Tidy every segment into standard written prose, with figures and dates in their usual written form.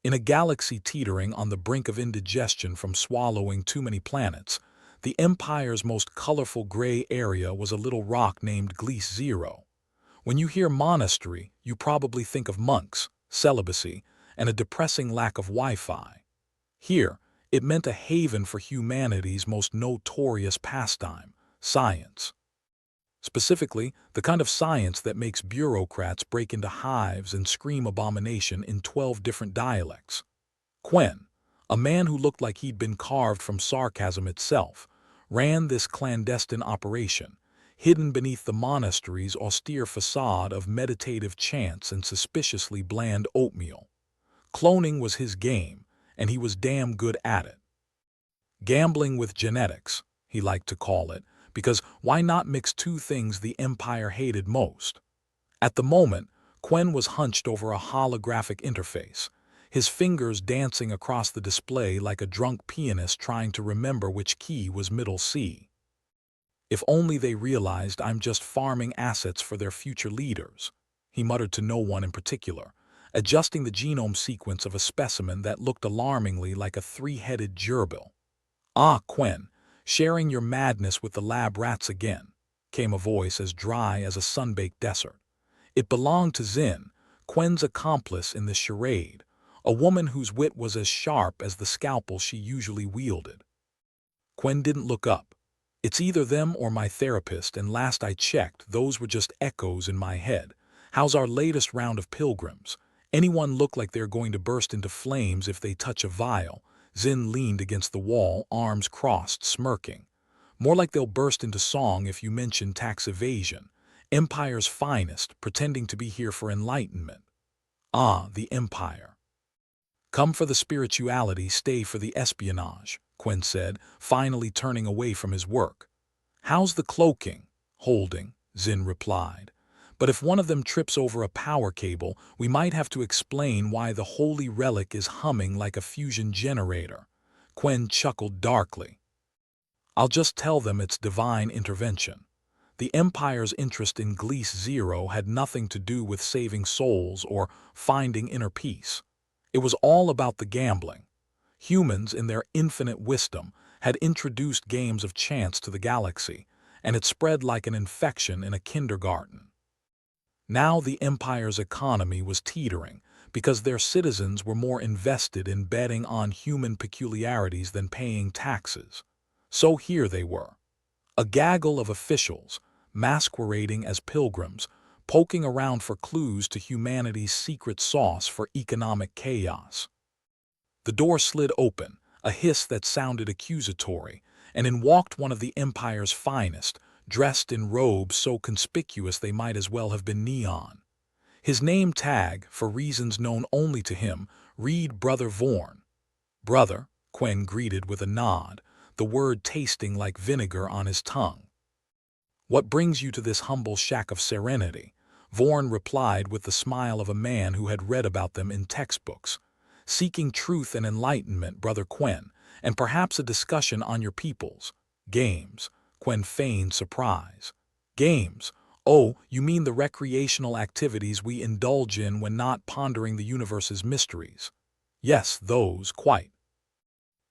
In a galaxy teetering on the brink of indigestion from swallowing too many planets, the Empire's most colorful gray area was a little rock named Gliese Zero. When you hear monastery, you probably think of monks, celibacy, and a depressing lack of Wi-Fi. Here, it meant a haven for humanity's most notorious pastime, science. Specifically, the kind of science that makes bureaucrats break into hives and scream abomination in 12 different dialects. Quen, a man who looked like he'd been carved from sarcasm itself, ran this clandestine operation, hidden beneath the monastery's austere facade of meditative chants and suspiciously bland oatmeal. Cloning was his game, and he was damn good at it. Gambling with genetics, he liked to call it, because why not mix two things the Empire hated most? At the moment, Quen was hunched over a holographic interface, his fingers dancing across the display like a drunk pianist trying to remember which key was middle C. If only they realized I'm just farming assets for their future leaders, he muttered to no one in particular, adjusting the genome sequence of a specimen that looked alarmingly like a three-headed gerbil. "Ah, Quen, sharing your madness with the lab rats again," came a voice as dry as a sun-baked desert. It belonged to Xin, Quen's accomplice in the charade, a woman whose wit was as sharp as the scalpel she usually wielded. Quen didn't look up. "It's either them or my therapist, and last I checked, those were just echoes in my head. How's our latest round of pilgrims? Anyone look like they're going to burst into flames if they touch a vial?" Xin leaned against the wall, arms crossed, smirking. "More like they'll burst into song if you mention tax evasion. Empire's finest, pretending to be here for enlightenment." "Ah, the Empire. Come for the spirituality, stay for the espionage," Quen said, finally turning away from his work. "How's the cloaking?" "Holding," Xin replied. "But if one of them trips over a power cable, we might have to explain why the holy relic is humming like a fusion generator." Quen chuckled darkly. "I'll just tell them it's divine intervention. The Empire's interest in Gliese Zero had nothing to do with saving souls or finding inner peace. It was all about the gambling. Humans, in their infinite wisdom, had introduced games of chance to the galaxy, and it spread like an infection in a kindergarten. Now the Empire's economy was teetering because their citizens were more invested in betting on human peculiarities than paying taxes. So here they were, a gaggle of officials, masquerading as pilgrims, poking around for clues to humanity's secret sauce for economic chaos. The door slid open, a hiss that sounded accusatory, and in walked one of the Empire's finest, dressed in robes so conspicuous they might as well have been neon. His name tag, for reasons known only to him, read Brother Vorn. "Brother," Quen greeted with a nod, the word tasting like vinegar on his tongue. "What brings you to this humble shack of serenity?" Vorn replied with the smile of a man who had read about them in textbooks. "Seeking truth and enlightenment, Brother Quen, and perhaps a discussion on your people's games." Quen feigned surprise. "Games? Oh, you mean the recreational activities we indulge in when not pondering the universe's mysteries?" "Yes, those, quite."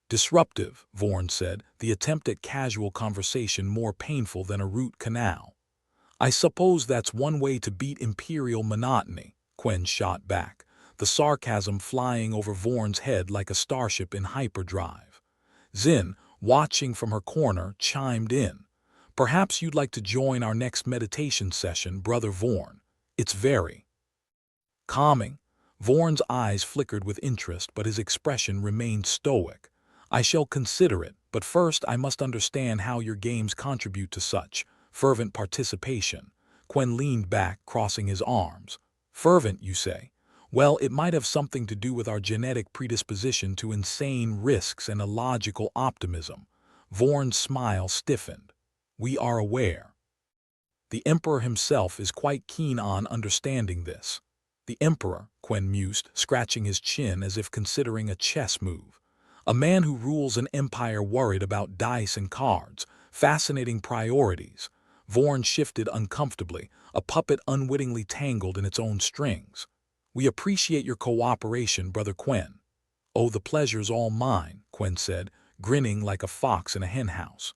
"Disruptive," Vorn said, the attempt at casual conversation more painful than a root canal. "I suppose that's one way to beat imperial monotony," Quen shot back, the sarcasm flying over Vorn's head like a starship in hyperdrive. Xin, watching from her corner, chimed in. "Perhaps you'd like to join our next meditation session, Brother Vorn. It's very calming." Vorn's eyes flickered with interest, but his expression remained stoic. "I shall consider it, but first I must understand how your games contribute to such fervent participation." Quen leaned back, crossing his arms. "Fervent, you say? Well, it might have something to do with our genetic predisposition to insane risks and illogical optimism." Vorn's smile stiffened. "We are aware. The Emperor himself is quite keen on understanding this." "The Emperor," Quen mused, scratching his chin as if considering a chess move. "A man who rules an empire worried about dice and cards. Fascinating priorities." Vorn shifted uncomfortably, a puppet unwittingly tangled in its own strings. "We appreciate your cooperation, Brother Quen." "Oh, the pleasure's all mine," Quen said, grinning like a fox in a henhouse.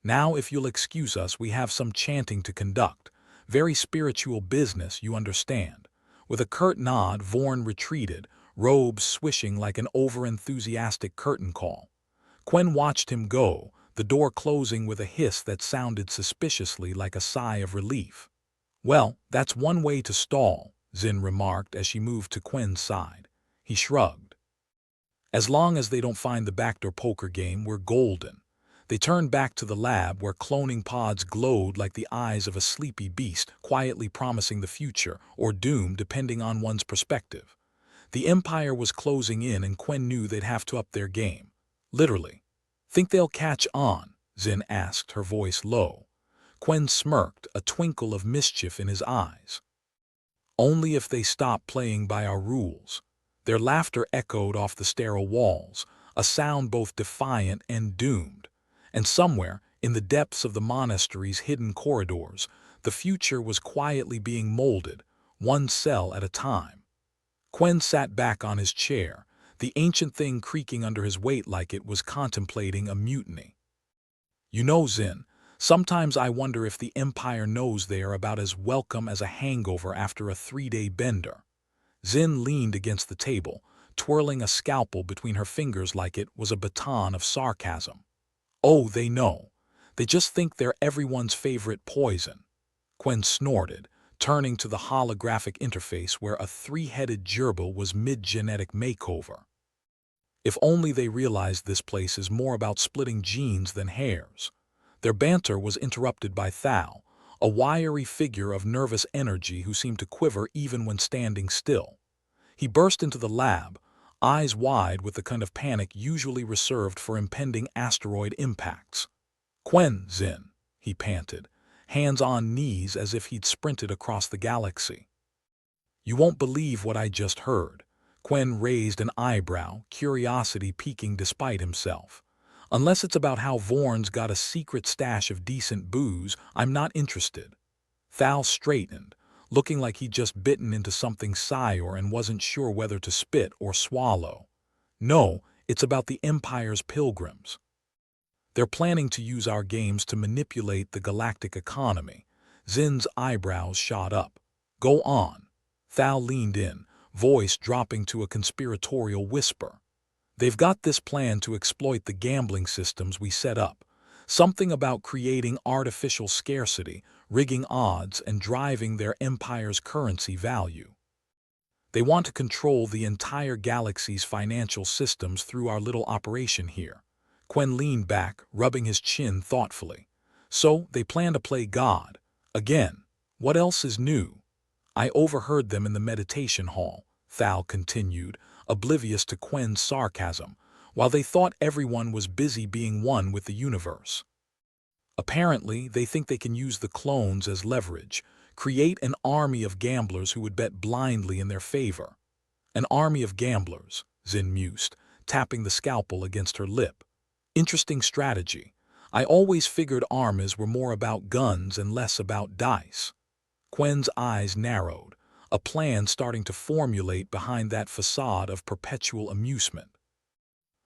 "Now, if you'll excuse us, we have some chanting to conduct. Very spiritual business, you understand." With a curt nod, Vorn retreated, robes swishing like an over-enthusiastic curtain call. Quen watched him go, the door closing with a hiss that sounded suspiciously like a sigh of relief. "Well, that's one way to stall," Zin remarked as she moved to Quen's side. He shrugged. "As long as they don't find the backdoor poker game, we're golden." They turned back to the lab where cloning pods glowed like the eyes of a sleepy beast, quietly promising the future, or doom depending on one's perspective. The Empire was closing in and Quen knew they'd have to up their game. Literally. "Think they'll catch on?" Zin asked, her voice low. Quen smirked, a twinkle of mischief in his eyes. "Only if they stop playing by our rules." Their laughter echoed off the sterile walls, a sound both defiant and doomed. And somewhere, in the depths of the monastery's hidden corridors, the future was quietly being molded, one cell at a time. Quen sat back on his chair, the ancient thing creaking under his weight like it was contemplating a mutiny. "You know, Zin, sometimes I wonder if the Empire knows they are about as welcome as a hangover after a 3-day bender." Zin leaned against the table, twirling a scalpel between her fingers like it was a baton of sarcasm. "Oh, they know. They just think they're everyone's favorite poison." Quen snorted, turning to the holographic interface where a 3-headed gerbil was mid-genetic makeover. "If only they realized this place is more about splitting genes than hairs." Their banter was interrupted by Thal, a wiry figure of nervous energy who seemed to quiver even when standing still. He burst into the lab, eyes wide with the kind of panic usually reserved for impending asteroid impacts. "Quen, Zin," he panted, hands on knees as if he'd sprinted across the galaxy. "You won't believe what I just heard." Quen raised an eyebrow, curiosity piquing despite himself. "Unless it's about how Vorn's got a secret stash of decent booze, I'm not interested." Thal straightened, looking like he'd just bitten into something sour and wasn't sure whether to spit or swallow. "No, it's about the Empire's pilgrims. They're planning to use our games to manipulate the galactic economy." Zin's eyebrows shot up. "Go on." Thal leaned in, voice dropping to a conspiratorial whisper. "They've got this plan to exploit the gambling systems we set up. Something about creating artificial scarcity, rigging odds, and driving their empire's currency value. They want to control the entire galaxy's financial systems through our little operation here." Quen leaned back, rubbing his chin thoughtfully. "So, they plan to play God. Again. What else is new?" "I overheard them in the meditation hall," Thal continued, oblivious to Quen's sarcasm, "while they thought everyone was busy being one with the universe. Apparently, they think they can use the clones as leverage, create an army of gamblers who would bet blindly in their favor." "An army of gamblers," Zin mused, tapping the scalpel against her lip. "Interesting strategy. I always figured armies were more about guns and less about dice." Quen's eyes narrowed, a plan starting to formulate behind that facade of perpetual amusement.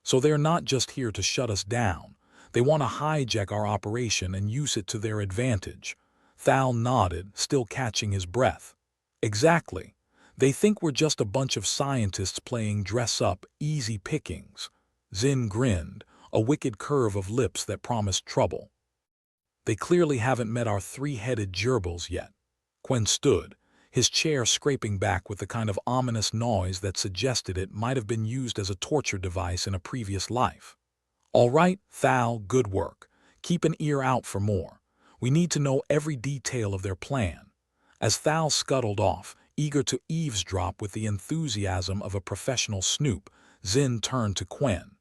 "So they're not just here to shut us down. They want to hijack our operation and use it to their advantage." Thal nodded, still catching his breath. "Exactly. They think we're just a bunch of scientists playing dress-up, easy pickings." Zin grinned, a wicked curve of lips that promised trouble. "They clearly haven't met our 3-headed gerbils yet." Quen stood, his chair scraping back with the kind of ominous noise that suggested it might have been used as a torture device in a previous life. "All right, Thal, good work. Keep an ear out for more. We need to know every detail of their plan." As Thal scuttled off, eager to eavesdrop with the enthusiasm of a professional snoop, Zin turned to Quen.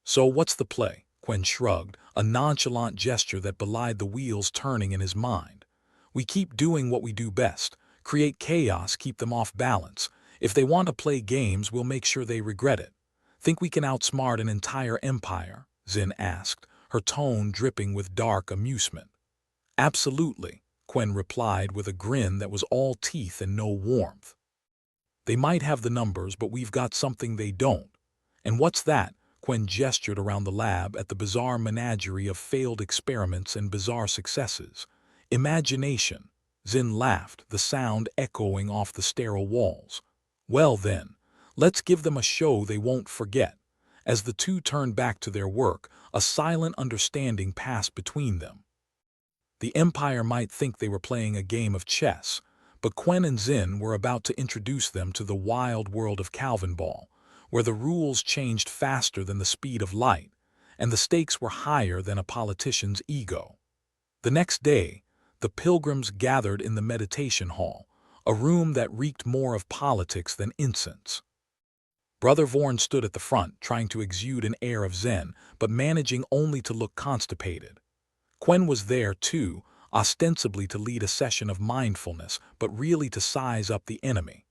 "So what's the play?" Quen shrugged, a nonchalant gesture that belied the wheels turning in his mind. "We keep doing what we do best. Create chaos, keep them off balance. If they want to play games, we'll make sure they regret it." "Think we can outsmart an entire empire?" Zin asked, her tone dripping with dark amusement. "Absolutely," Quen replied with a grin that was all teeth and no warmth. "They might have the numbers, but we've got something they don't. And what's that? Quen gestured around the lab at the bizarre menagerie of failed experiments and bizarre successes. Imagination. Zin laughed, the sound echoing off the sterile walls. Well then, let's give them a show they won't forget. As the two turned back to their work, a silent understanding passed between them. The Empire might think they were playing a game of chess, but Quen and Zin were about to introduce them to the wild world of Calvin Ball, where the rules changed faster than the speed of light, and the stakes were higher than a politician's ego. The next day, the pilgrims gathered in the meditation hall, a room that reeked more of politics than incense. Brother Vorn stood at the front, trying to exude an air of zen, but managing only to look constipated. Quen was there, too, ostensibly to lead a session of mindfulness, but really to size up the enemy.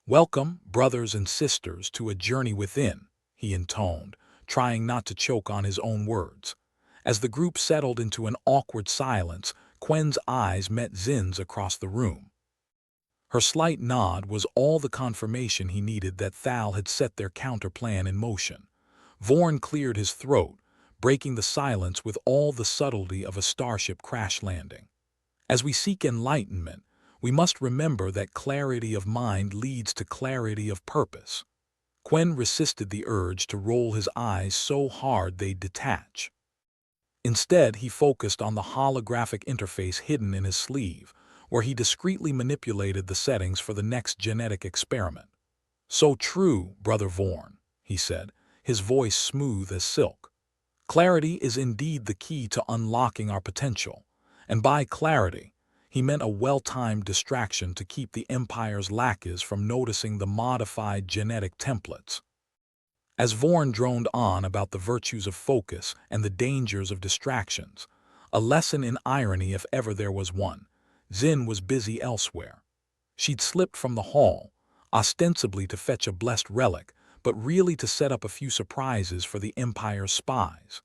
"Welcome, brothers and sisters, to a journey within," he intoned, trying not to choke on his own words. As the group settled into an awkward silence, Quen's eyes met Zin's across the room. Her slight nod was all the confirmation he needed that Thal had set their counterplan in motion. Vorn cleared his throat, breaking the silence with all the subtlety of a starship crash landing. As we seek enlightenment, we must remember that clarity of mind leads to clarity of purpose. Quen resisted the urge to roll his eyes so hard they'd detach. Instead, he focused on the holographic interface hidden in his sleeve, where he discreetly manipulated the settings for the next genetic experiment. "So true, Brother Vorn," he said, his voice smooth as silk. "Clarity is indeed the key to unlocking our potential, and by clarity, he meant a well-timed distraction to keep the Empire's lackeys from noticing the modified genetic templates." As Vorn droned on about the virtues of focus and the dangers of distractions, a lesson in irony if ever there was one, Zin was busy elsewhere. She'd slipped from the hall, ostensibly to fetch a blessed relic, but really to set up a few surprises for the Empire's spies.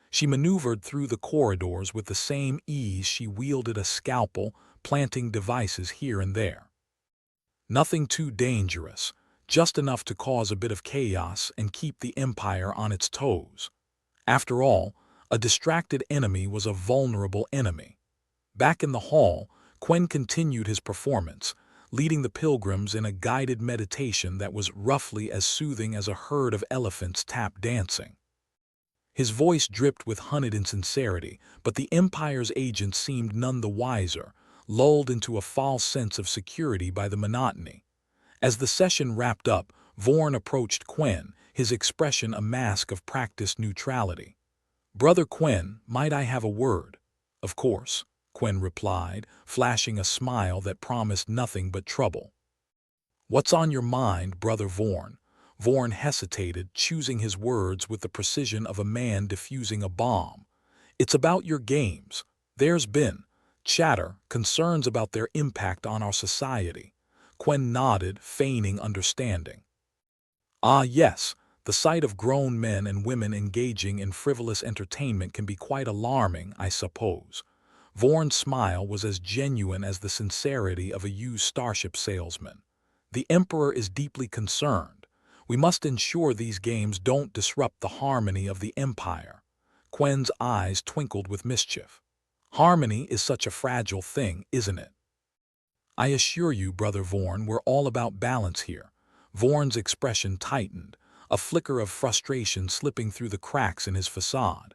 She maneuvered through the corridors with the same ease she wielded a scalpel, planting devices here and there. Nothing too dangerous, just enough to cause a bit of chaos and keep the Empire on its toes. After all, a distracted enemy was a vulnerable enemy. Back in the hall, Quen continued his performance, leading the pilgrims in a guided meditation that was roughly as soothing as a herd of elephants tap dancing. His voice dripped with honeyed insincerity, but the Empire's agents seemed none the wiser, lulled into a false sense of security by the monotony. As the session wrapped up, Vorn approached Quen, his expression a mask of practiced neutrality. "Brother Quen, might I have a word?" "Of course," Quen replied, flashing a smile that promised nothing but trouble. "What's on your mind, Brother Vorn?" Vorn hesitated, choosing his words with the precision of a man defusing a bomb. "It's about your games. There's been chatter, concerns about their impact on our society." Quen nodded, feigning understanding. "Ah, yes, the sight of grown men and women engaging in frivolous entertainment can be quite alarming, I suppose." Vorn's smile was as genuine as the sincerity of a used starship salesman. "The Emperor is deeply concerned. We must ensure these games don't disrupt the harmony of the Empire." Quen's eyes twinkled with mischief. "Harmony is such a fragile thing, isn't it?" "I assure you, Brother Vorn, we're all about balance here." Vorn's expression tightened, a flicker of frustration slipping through the cracks in his facade.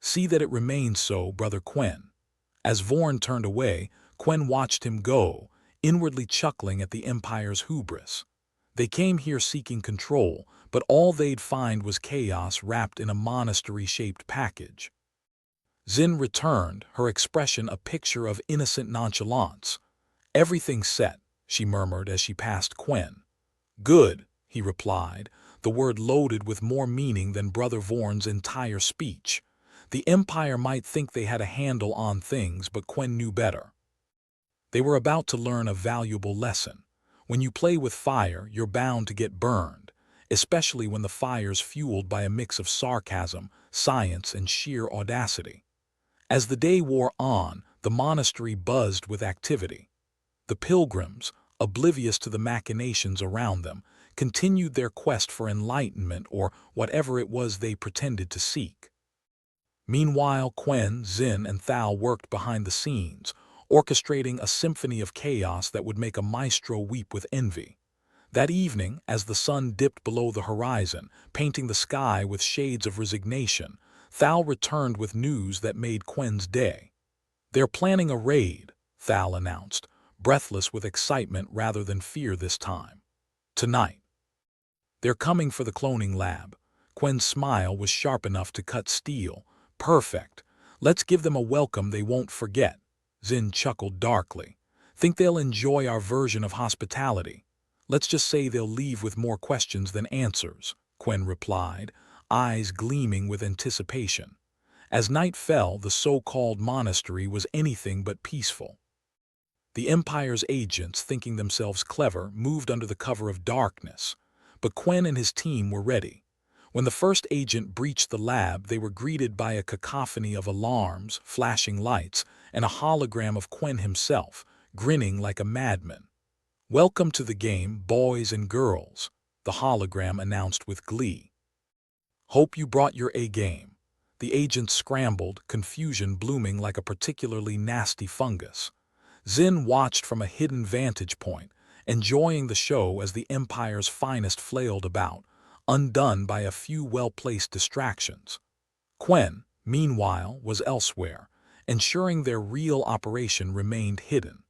"See that it remains so, Brother Quen." As Vorn turned away, Quen watched him go, inwardly chuckling at the Empire's hubris. They came here seeking control, but all they'd find was chaos wrapped in a monastery-shaped package. Zin returned, her expression a picture of innocent nonchalance. "Everything's set," she murmured as she passed Quen. "Good," he replied, the word loaded with more meaning than Brother Vorn's entire speech. The Empire might think they had a handle on things, but Quen knew better. They were about to learn a valuable lesson. When you play with fire, you're bound to get burned, especially when the fire's fueled by a mix of sarcasm, science, and sheer audacity. As the day wore on, the monastery buzzed with activity. The pilgrims, oblivious to the machinations around them, continued their quest for enlightenment or whatever it was they pretended to seek. Meanwhile, Quen, Xin, and Thal worked behind the scenes, orchestrating a symphony of chaos that would make a maestro weep with envy. That evening, as the sun dipped below the horizon, painting the sky with shades of resignation, Thal returned with news that made Quen's day. "They're planning a raid," Thal announced, breathless with excitement rather than fear this time. "Tonight. They're coming for the cloning lab." Quen's smile was sharp enough to cut steel. "Perfect. Let's give them a welcome they won't forget." Xin chuckled darkly. "Think they'll enjoy our version of hospitality?" "Let's just say they'll leave with more questions than answers," Quen replied, eyes gleaming with anticipation. As night fell, the so-called monastery was anything but peaceful. The Empire's agents, thinking themselves clever, moved under the cover of darkness. But Quen and his team were ready. When the first agent breached the lab, they were greeted by a cacophony of alarms, flashing lights, and a hologram of Quen himself, grinning like a madman. "Welcome to the game, boys and girls," the hologram announced with glee. "Hope you brought your A-game." The agents scrambled, confusion blooming like a particularly nasty fungus. Xin watched from a hidden vantage point, enjoying the show as the Empire's finest flailed about, undone by a few well-placed distractions. Quen, meanwhile, was elsewhere, ensuring their real operation remained hidden.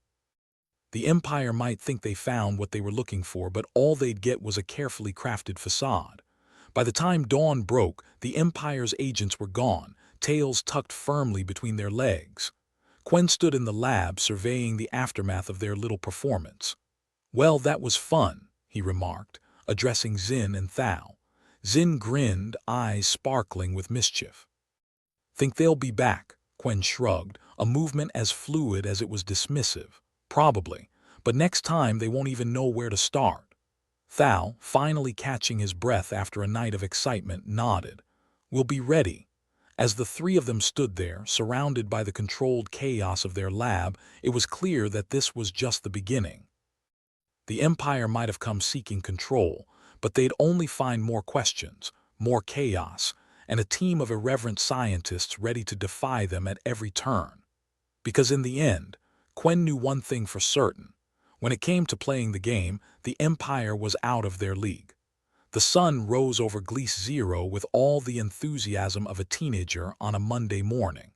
The Empire might think they found what they were looking for, but all they'd get was a carefully crafted facade. By the time dawn broke, the Empire's agents were gone, tails tucked firmly between their legs. Quen stood in the lab surveying the aftermath of their little performance. "Well, that was fun," he remarked, addressing Xin and Thal. Xin grinned, eyes sparkling with mischief. "Think they'll be back?" Quen shrugged, a movement as fluid as it was dismissive. "Probably, but next time they won't even know where to start." Thal, finally catching his breath after a night of excitement, nodded. "We'll be ready." As the three of them stood there, surrounded by the controlled chaos of their lab, it was clear that this was just the beginning. The Empire might have come seeking control, but they'd only find more questions, more chaos, and a team of irreverent scientists ready to defy them at every turn. Because in the end, Quen knew one thing for certain. When it came to playing the game, the Empire was out of their league. The sun rose over Gliese Zero with all the enthusiasm of a teenager on a Monday morning.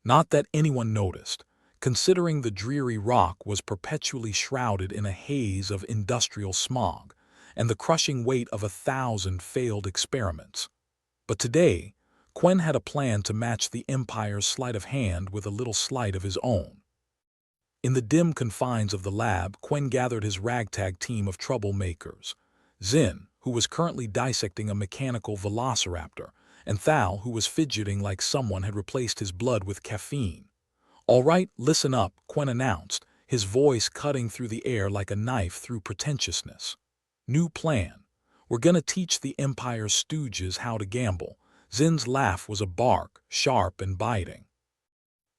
Not that anyone noticed, considering the dreary rock was perpetually shrouded in a haze of industrial smog and the crushing weight of 1,000 failed experiments. But today, Quen had a plan to match the Empire's sleight of hand with a little sleight of his own. In the dim confines of the lab, Quen gathered his ragtag team of troublemakers. Xin, who was currently dissecting a mechanical velociraptor, and Thal, who was fidgeting like someone had replaced his blood with caffeine. "All right, listen up," Quen announced, his voice cutting through the air like a knife through pretentiousness. "New plan. We're gonna teach the Empire's stooges how to gamble." Xin's laugh was a bark, sharp and biting.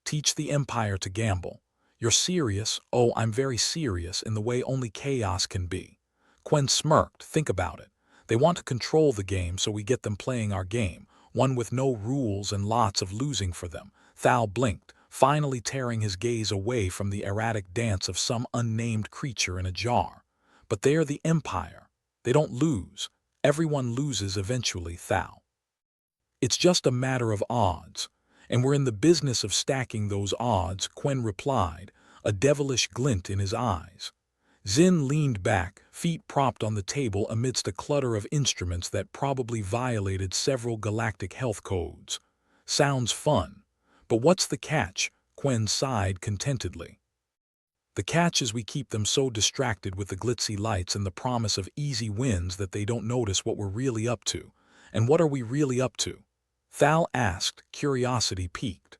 "Teach the Empire to gamble. You're serious?" "Oh, I'm very serious in the way only chaos can be." Quen smirked. "Think about it. They want to control the game, so we get them playing our game, one with no rules and lots of losing for them." Thal blinked, finally tearing his gaze away from the erratic dance of some unnamed creature in a jar. "But they are the Empire. They don't lose. Everyone loses eventually, Thal. It's just a matter of odds. And we're in the business of stacking those odds," Quen replied, a devilish glint in his eyes. Xin leaned back, feet propped on the table amidst a clutter of instruments that probably violated several galactic health codes. "Sounds fun. But what's the catch?" Quen sighed contentedly. "The catch is we keep them so distracted with the glitzy lights and the promise of easy wins that they don't notice what we're really up to." "And what are we really up to?" Thal asked, curiosity piqued.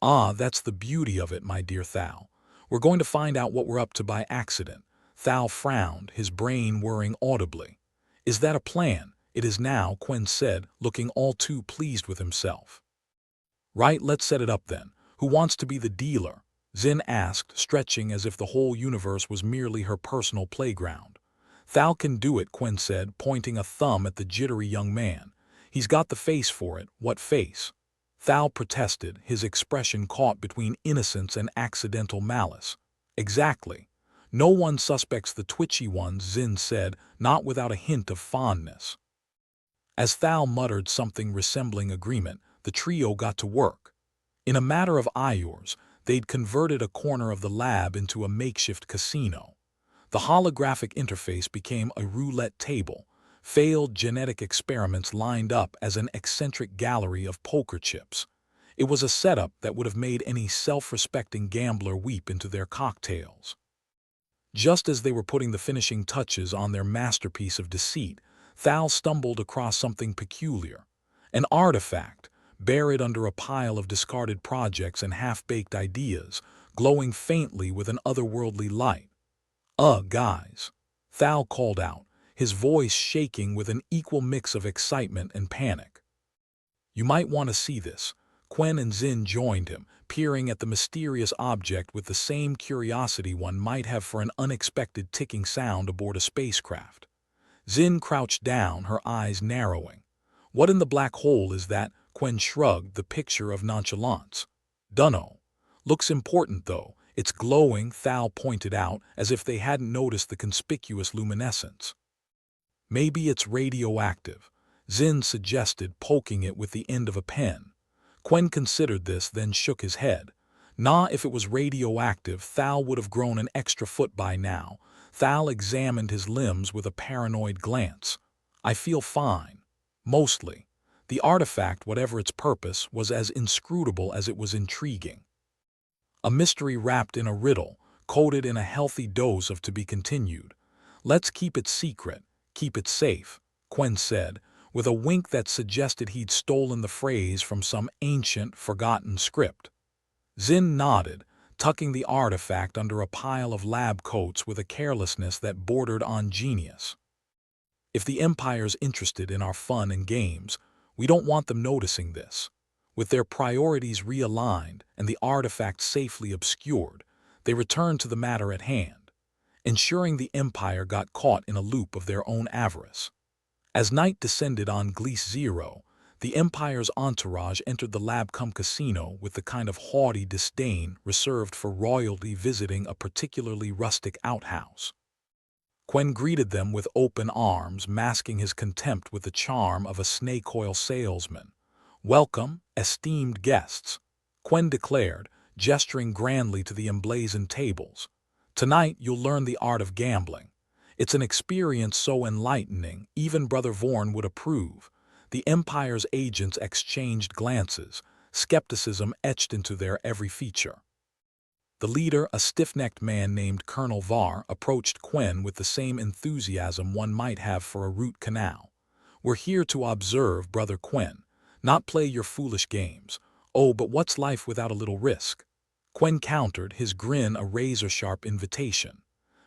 "Ah, that's the beauty of it, my dear Thal. We're going to find out what we're up to by accident." Thal frowned, his brain whirring audibly. "Is that a plan?" "It is now," Quen said, looking all too pleased with himself. "Right, let's set it up then. Who wants to be the dealer?" Xin asked, stretching as if the whole universe was merely her personal playground. Thal can do it, Quinn said, pointing a thumb at the jittery young man. He's got the face for it. What face? Thal protested, his expression caught between innocence and accidental malice. Exactly. No one suspects the twitchy ones, Zin said, not without a hint of fondness. As Thal muttered something resembling agreement, the trio got to work. In a matter of hours, they'd converted a corner of the lab into a makeshift casino. The holographic interface became a roulette table, failed genetic experiments lined up as an eccentric gallery of poker chips. It was a setup that would have made any self-respecting gambler weep into their cocktails. Just as they were putting the finishing touches on their masterpiece of deceit, Thal stumbled across something peculiar. An artifact, buried under a pile of discarded projects and half-baked ideas, glowing faintly with an otherworldly light. Guys," Thal called out, his voice shaking with an equal mix of excitement and panic. "You might want to see this." Quen and Zin joined him, peering at the mysterious object with the same curiosity one might have for an unexpected ticking sound aboard a spacecraft. Zin crouched down, her eyes narrowing. "What in the black hole is that?" Quen shrugged, the picture of nonchalance. "Dunno. Looks important, though. It's glowing," Thal pointed out, as if they hadn't noticed the conspicuous luminescence. "Maybe it's radioactive," Zin suggested, poking it with the end of a pen. Quen considered this, then shook his head. "Nah, if it was radioactive, Thal would have grown an extra foot by now." Thal examined his limbs with a paranoid glance. "I feel fine. Mostly." The artifact, whatever its purpose, was as inscrutable as it was intriguing. A mystery wrapped in a riddle, coded in a healthy dose of to be continued. "Let's keep it secret, keep it safe," Quen said, with a wink that suggested he'd stolen the phrase from some ancient, forgotten script. Zin nodded, tucking the artifact under a pile of lab coats with a carelessness that bordered on genius. "If the Empire's interested in our fun and games, we don't want them noticing this." With their priorities realigned and the artifact safely obscured, they returned to the matter at hand, ensuring the Empire got caught in a loop of their own avarice. As night descended on Gliese Zero, the Empire's entourage entered the Labcom Casino with the kind of haughty disdain reserved for royalty visiting a particularly rustic outhouse. Quen greeted them with open arms, masking his contempt with the charm of a snake-oil salesman. "Welcome, esteemed guests," Quen declared, gesturing grandly to the emblazoned tables. "Tonight you'll learn the art of gambling. It's an experience so enlightening, even Brother Vorn would approve." The Empire's agents exchanged glances, skepticism etched into their every feature. The leader, a stiff-necked man named Colonel Var, approached Quen with the same enthusiasm one might have for a root canal. "We're here to observe, Brother Quen, not play your foolish games." "Oh, but what's life without a little risk?" Quen countered, his grin a razor-sharp invitation.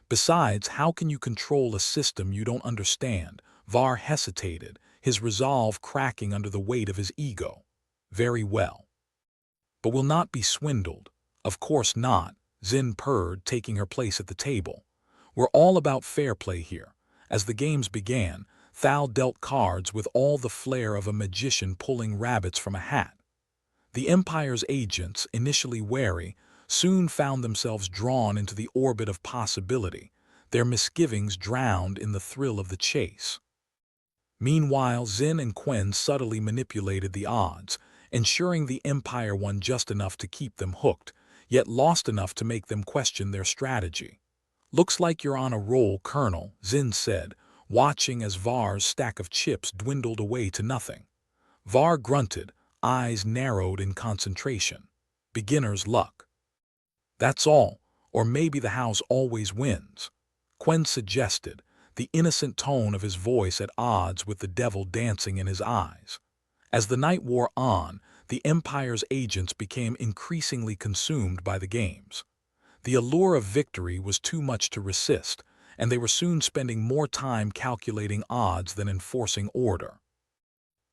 "Besides, how can you control a system you don't understand?" Var hesitated, his resolve cracking under the weight of his ego. "Very well. But we'll not be swindled." "Of course not," Zin purred, taking her place at the table. "We're all about fair play here." As the games began, Thal dealt cards with all the flair of a magician pulling rabbits from a hat. The Empire's agents, initially wary, soon found themselves drawn into the orbit of possibility, their misgivings drowned in the thrill of the chase. Meanwhile, Zin and Quen subtly manipulated the odds, ensuring the Empire won just enough to keep them hooked, yet lost enough to make them question their strategy. "Looks like you're on a roll, Colonel," Zin said, watching as Var's stack of chips dwindled away to nothing. Var grunted, eyes narrowed in concentration. "Beginner's luck." "That's all, or maybe the house always wins," Quen suggested, the innocent tone of his voice at odds with the devil dancing in his eyes. As the night wore on, the Empire's agents became increasingly consumed by the games. The allure of victory was too much to resist, and they were soon spending more time calculating odds than enforcing order.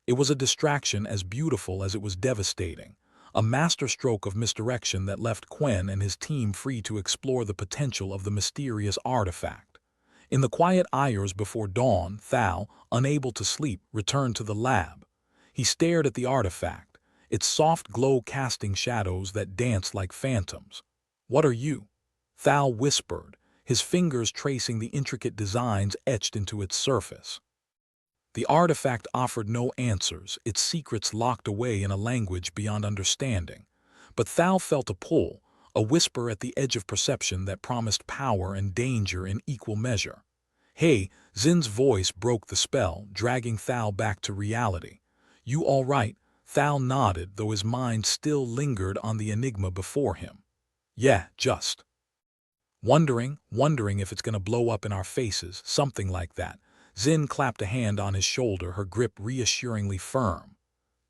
It was a distraction as beautiful as it was devastating, a masterstroke of misdirection that left Quen and his team free to explore the potential of the mysterious artifact. In the quiet hours before dawn, Thal, unable to sleep, returned to the lab. He stared at the artifact, its soft glow casting shadows that danced like phantoms. "What are you?" Thal whispered, his fingers tracing the intricate designs etched into its surface. The artifact offered no answers, its secrets locked away in a language beyond understanding. But Thal felt a pull, a whisper at the edge of perception that promised power and danger in equal measure. "Hey," Zin's voice broke the spell, dragging Thal back to reality. "You all right?" Thal nodded, though his mind still lingered on the enigma before him. "Yeah, just wondering if it's gonna blow up in our faces, something like that." Zin clapped a hand on his shoulder, her grip reassuringly firm.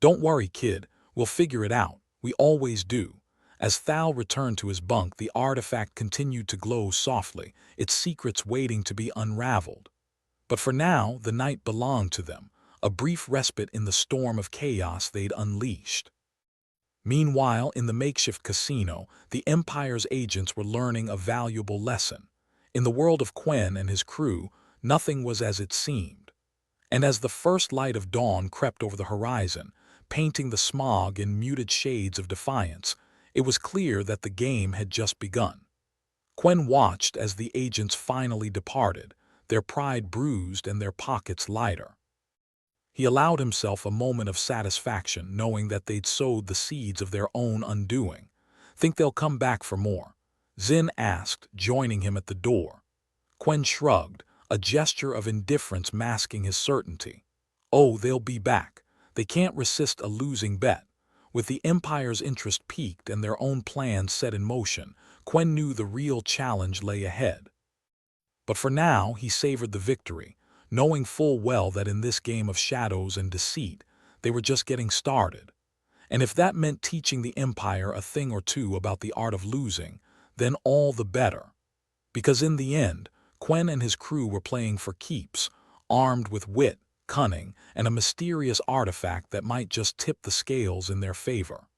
"Don't worry, kid, we'll figure it out. We always do." As Thal returned to his bunk, the artifact continued to glow softly, its secrets waiting to be unraveled. But for now, the night belonged to them, a brief respite in the storm of chaos they'd unleashed. Meanwhile, in the makeshift casino, the Empire's agents were learning a valuable lesson. In the world of Quen and his crew, nothing was as it seemed. And as the first light of dawn crept over the horizon, painting the smog in muted shades of defiance, it was clear that the game had just begun. Quen watched as the agents finally departed, their pride bruised and their pockets lighter. He allowed himself a moment of satisfaction, knowing that they'd sowed the seeds of their own undoing. "Think they'll come back for more?" Zin asked, joining him at the door. Quen shrugged, a gesture of indifference masking his certainty. "Oh, they'll be back. They can't resist a losing bet." With the Empire's interest piqued and their own plans set in motion, Quen knew the real challenge lay ahead. But for now, he savored the victory, knowing full well that in this game of shadows and deceit, they were just getting started. And if that meant teaching the Empire a thing or two about the art of losing, then all the better. Because in the end, Quen and his crew were playing for keeps, armed with wit, cunning, and a mysterious artifact that might just tip the scales in their favor.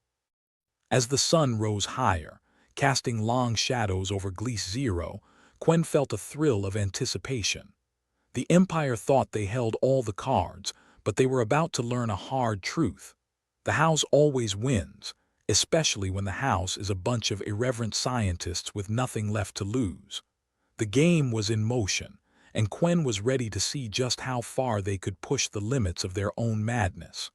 As the sun rose higher, casting long shadows over Gliese Zero, Quen felt a thrill of anticipation. The Empire thought they held all the cards, but they were about to learn a hard truth. The house always wins, especially when the house is a bunch of irreverent scientists with nothing left to lose. The game was in motion, and Quen was ready to see just how far they could push the limits of their own madness.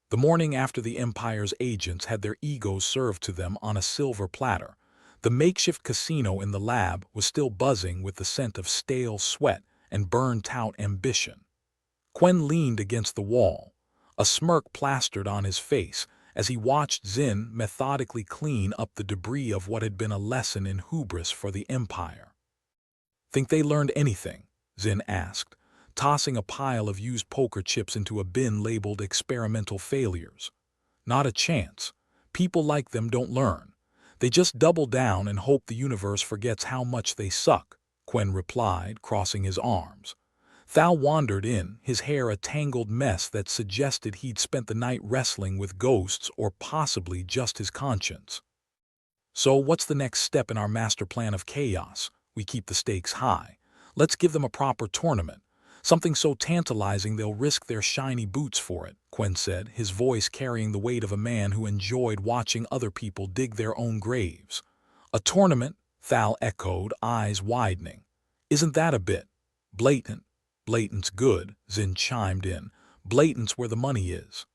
The morning after the Empire's agents had their egos served to them on a silver platter, the makeshift casino in the lab was still buzzing with the scent of stale sweat and burned-out ambition. Quen leaned against the wall, a smirk plastered on his face as he watched Zin methodically clean up the debris of what had been a lesson in hubris for the Empire. "Think they learned anything?" Zin asked, tossing a pile of used poker chips into a bin labeled experimental failures. "Not a chance. People like them don't learn. They just double down and hope the universe forgets how much they suck," Quen replied, crossing his arms. Thal wandered in, his hair a tangled mess that suggested he'd spent the night wrestling with ghosts or possibly just his conscience. "So what's the next step in our master plan of chaos? We keep the stakes high. Let's give them a proper tournament. Something so tantalizing they'll risk their shiny boots for it," Quen said, his voice carrying the weight of a man who enjoyed watching other people dig their own graves. "A tournament?" Thal echoed, eyes widening. "Isn't that a bit blatant?" "Blatant's good," Zin chimed in. "Blatant's where the money is."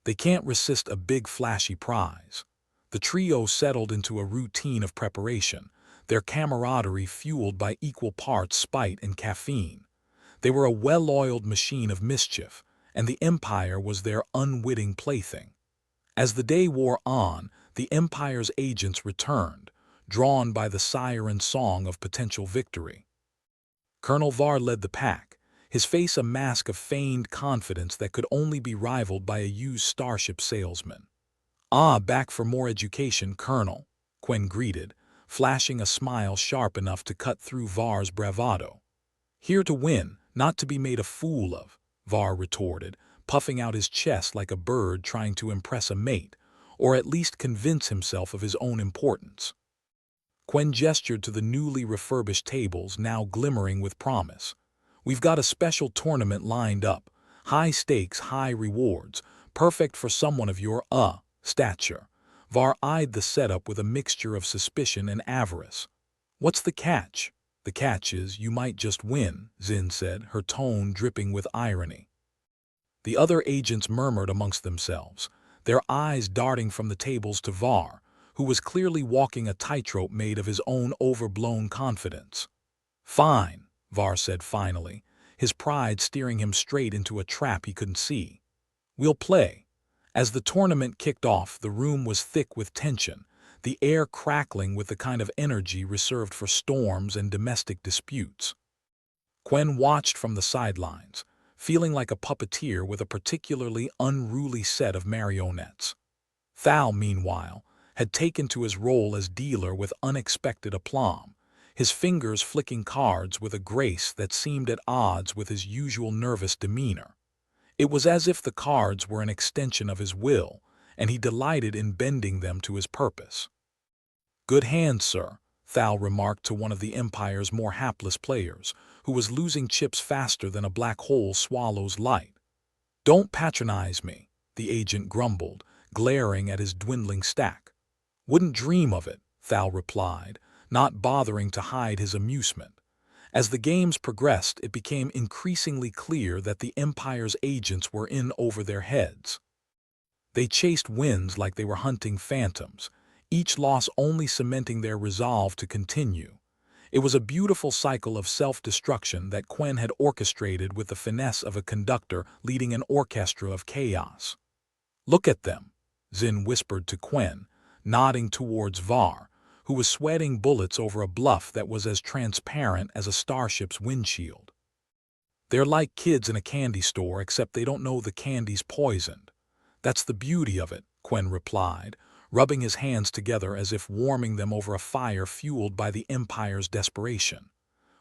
They can't resist a big flashy prize. The trio settled into a routine of preparation, their camaraderie fueled by equal parts spite and caffeine. They were a well-oiled machine of mischief, and the Empire was their unwitting plaything. As the day wore on, the Empire's agents returned, drawn by the siren song of potential victory. Colonel Var led the pack, his face a mask of feigned confidence that could only be rivaled by a used starship salesman. "Ah, back for more education, Colonel," Quen greeted, flashing a smile sharp enough to cut through Var's bravado. "Here to win, not to be made a fool of," Var retorted, puffing out his chest like a bird trying to impress a mate, or at least convince himself of his own importance. Quen gestured to the newly refurbished tables now glimmering with promise. "We've got a special tournament lined up. High stakes, high rewards. Perfect for someone of your, stature." Var eyed the setup with a mixture of suspicion and avarice. "What's the catch?" "The catch is you might just win," Zin said, her tone dripping with irony. The other agents murmured amongst themselves, their eyes darting from the tables to Var, who was clearly walking a tightrope made of his own overblown confidence. "Fine," Var said finally, his pride steering him straight into a trap he couldn't see. "We'll play." As the tournament kicked off, the room was thick with tension, the air crackling with the kind of energy reserved for storms and domestic disputes. Quen watched from the sidelines, feeling like a puppeteer with a particularly unruly set of marionettes. Thal, meanwhile, had taken to his role as dealer with unexpected aplomb, his fingers flicking cards with a grace that seemed at odds with his usual nervous demeanor. It was as if the cards were an extension of his will, and he delighted in bending them to his purpose. "Good hand, sir," Thal remarked to one of the Empire's more hapless players, who was losing chips faster than a black hole swallows light. "Don't patronize me," the agent grumbled, glaring at his dwindling stack. "Wouldn't dream of it," Thal replied, not bothering to hide his amusement. As the games progressed, it became increasingly clear that the Empire's agents were in over their heads. They chased wins like they were hunting phantoms, each loss only cementing their resolve to continue. It was a beautiful cycle of self-destruction that Quen had orchestrated with the finesse of a conductor leading an orchestra of chaos. "Look at them," Zin whispered to Quen, nodding towards Var, who was sweating bullets over a bluff that was as transparent as a starship's windshield. "They're like kids in a candy store, except they don't know the candy's poisoned." "That's the beauty of it," Quen replied, rubbing his hands together as if warming them over a fire fueled by the Empire's desperation.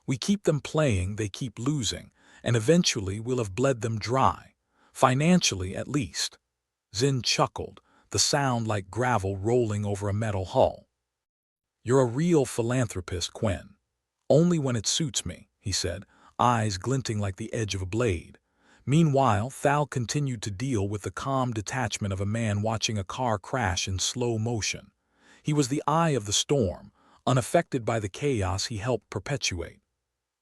"We keep them playing, they keep losing, and eventually we'll have bled them dry. Financially, at least." Zin chuckled, the sound like gravel rolling over a metal hull. "You're a real philanthropist, Quen." "Only when it suits me," he said, eyes glinting like the edge of a blade. Meanwhile, Thal continued to deal with the calm detachment of a man watching a car crash in slow motion. He was the eye of the storm, unaffected by the chaos he helped perpetuate.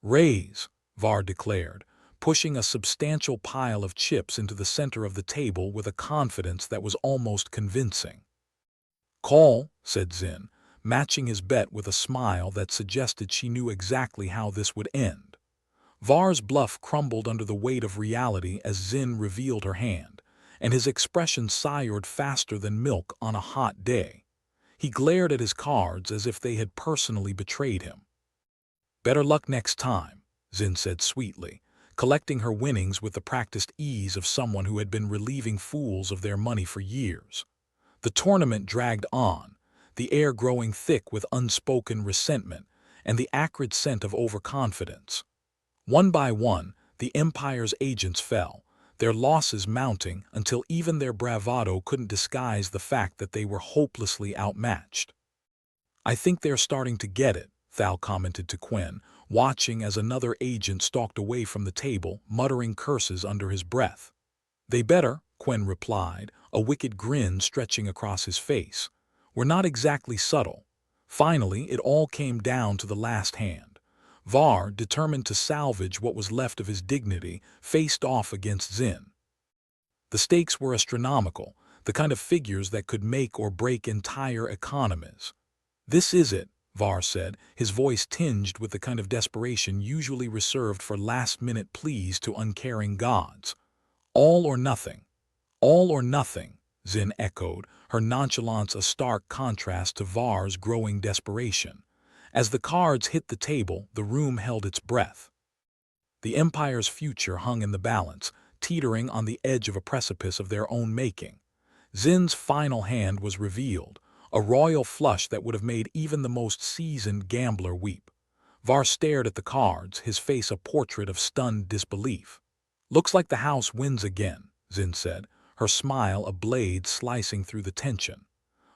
"Raise," Var declared, pushing a substantial pile of chips into the center of the table with a confidence that was almost convincing. "Call," said Zin, matching his bet with a smile that suggested she knew exactly how this would end. Var's bluff crumbled under the weight of reality as Zin revealed her hand, and his expression soured faster than milk on a hot day. He glared at his cards as if they had personally betrayed him. "Better luck next time," Zin said sweetly, collecting her winnings with the practiced ease of someone who had been relieving fools of their money for years. The tournament dragged on, the air growing thick with unspoken resentment and the acrid scent of overconfidence. One by one, the Empire's agents fell, their losses mounting until even their bravado couldn't disguise the fact that they were hopelessly outmatched. "I think they're starting to get it," Thal commented to Quen, watching as another agent stalked away from the table, muttering curses under his breath. "They better," Quen replied, a wicked grin stretching across his face. "We're not exactly subtle." Finally, it all came down to the last hand. Var, determined to salvage what was left of his dignity, faced off against Zin. The stakes were astronomical, the kind of figures that could make or break entire economies. "This is it," Var said, his voice tinged with the kind of desperation usually reserved for last-minute pleas to uncaring gods. "All or nothing." "All or nothing," Zin echoed, her nonchalance a stark contrast to Var's growing desperation. As the cards hit the table, the room held its breath. The Empire's future hung in the balance, teetering on the edge of a precipice of their own making. Zin's final hand was revealed, a royal flush that would have made even the most seasoned gambler weep. Var stared at the cards, his face a portrait of stunned disbelief. "Looks like the house wins again," Zin said, her smile a blade slicing through the tension.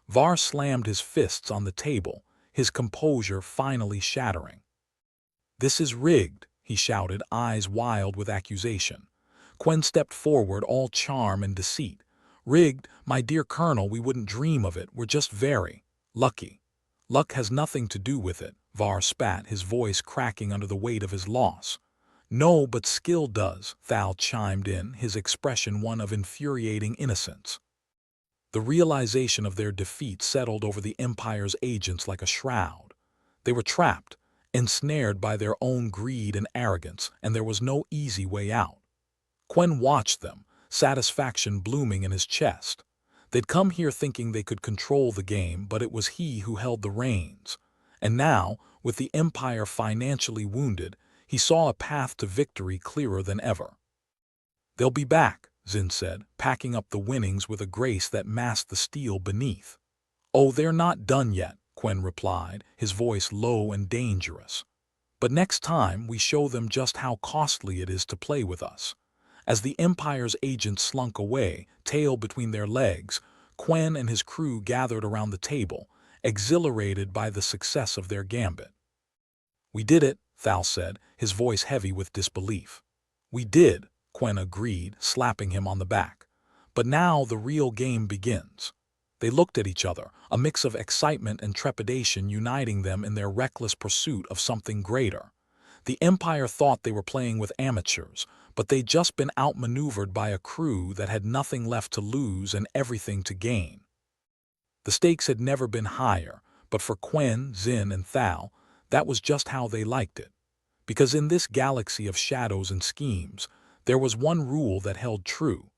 Var slammed his fists on the table, his composure finally shattering. "This is rigged," he shouted, eyes wild with accusation. Quen stepped forward, all charm and deceit. "Rigged? My dear Colonel, we wouldn't dream of it. We're just very lucky." "Luck has nothing to do with it," Var spat, his voice cracking under the weight of his loss. "No, but skill does," Thal chimed in, his expression one of infuriating innocence. The realization of their defeat settled over the Empire's agents like a shroud. They were trapped, ensnared by their own greed and arrogance, and there was no easy way out. Quen watched them, satisfaction blooming in his chest. They'd come here thinking they could control the game, but it was he who held the reins. And now, with the Empire financially wounded, he saw a path to victory clearer than ever. "They'll be back," Zin said, packing up the winnings with a grace that masked the steel beneath. "Oh, they're not done yet," Quen replied, his voice low and dangerous. "But next time we show them just how costly it is to play with us." As the Empire's agents slunk away, tail between their legs, Quen and his crew gathered around the table, exhilarated by the success of their gambit. "We did it," Thal said, his voice heavy with disbelief. "We did," Quen agreed, slapping him on the back. "But now the real game begins." They looked at each other, a mix of excitement and trepidation uniting them in their reckless pursuit of something greater. The Empire thought they were playing with amateurs, but they'd just been outmaneuvered by a crew that had nothing left to lose and everything to gain. The stakes had never been higher, but for Quen, Zin, and Thal, that was just how they liked it. Because in this galaxy of shadows and schemes, there was one rule that held true.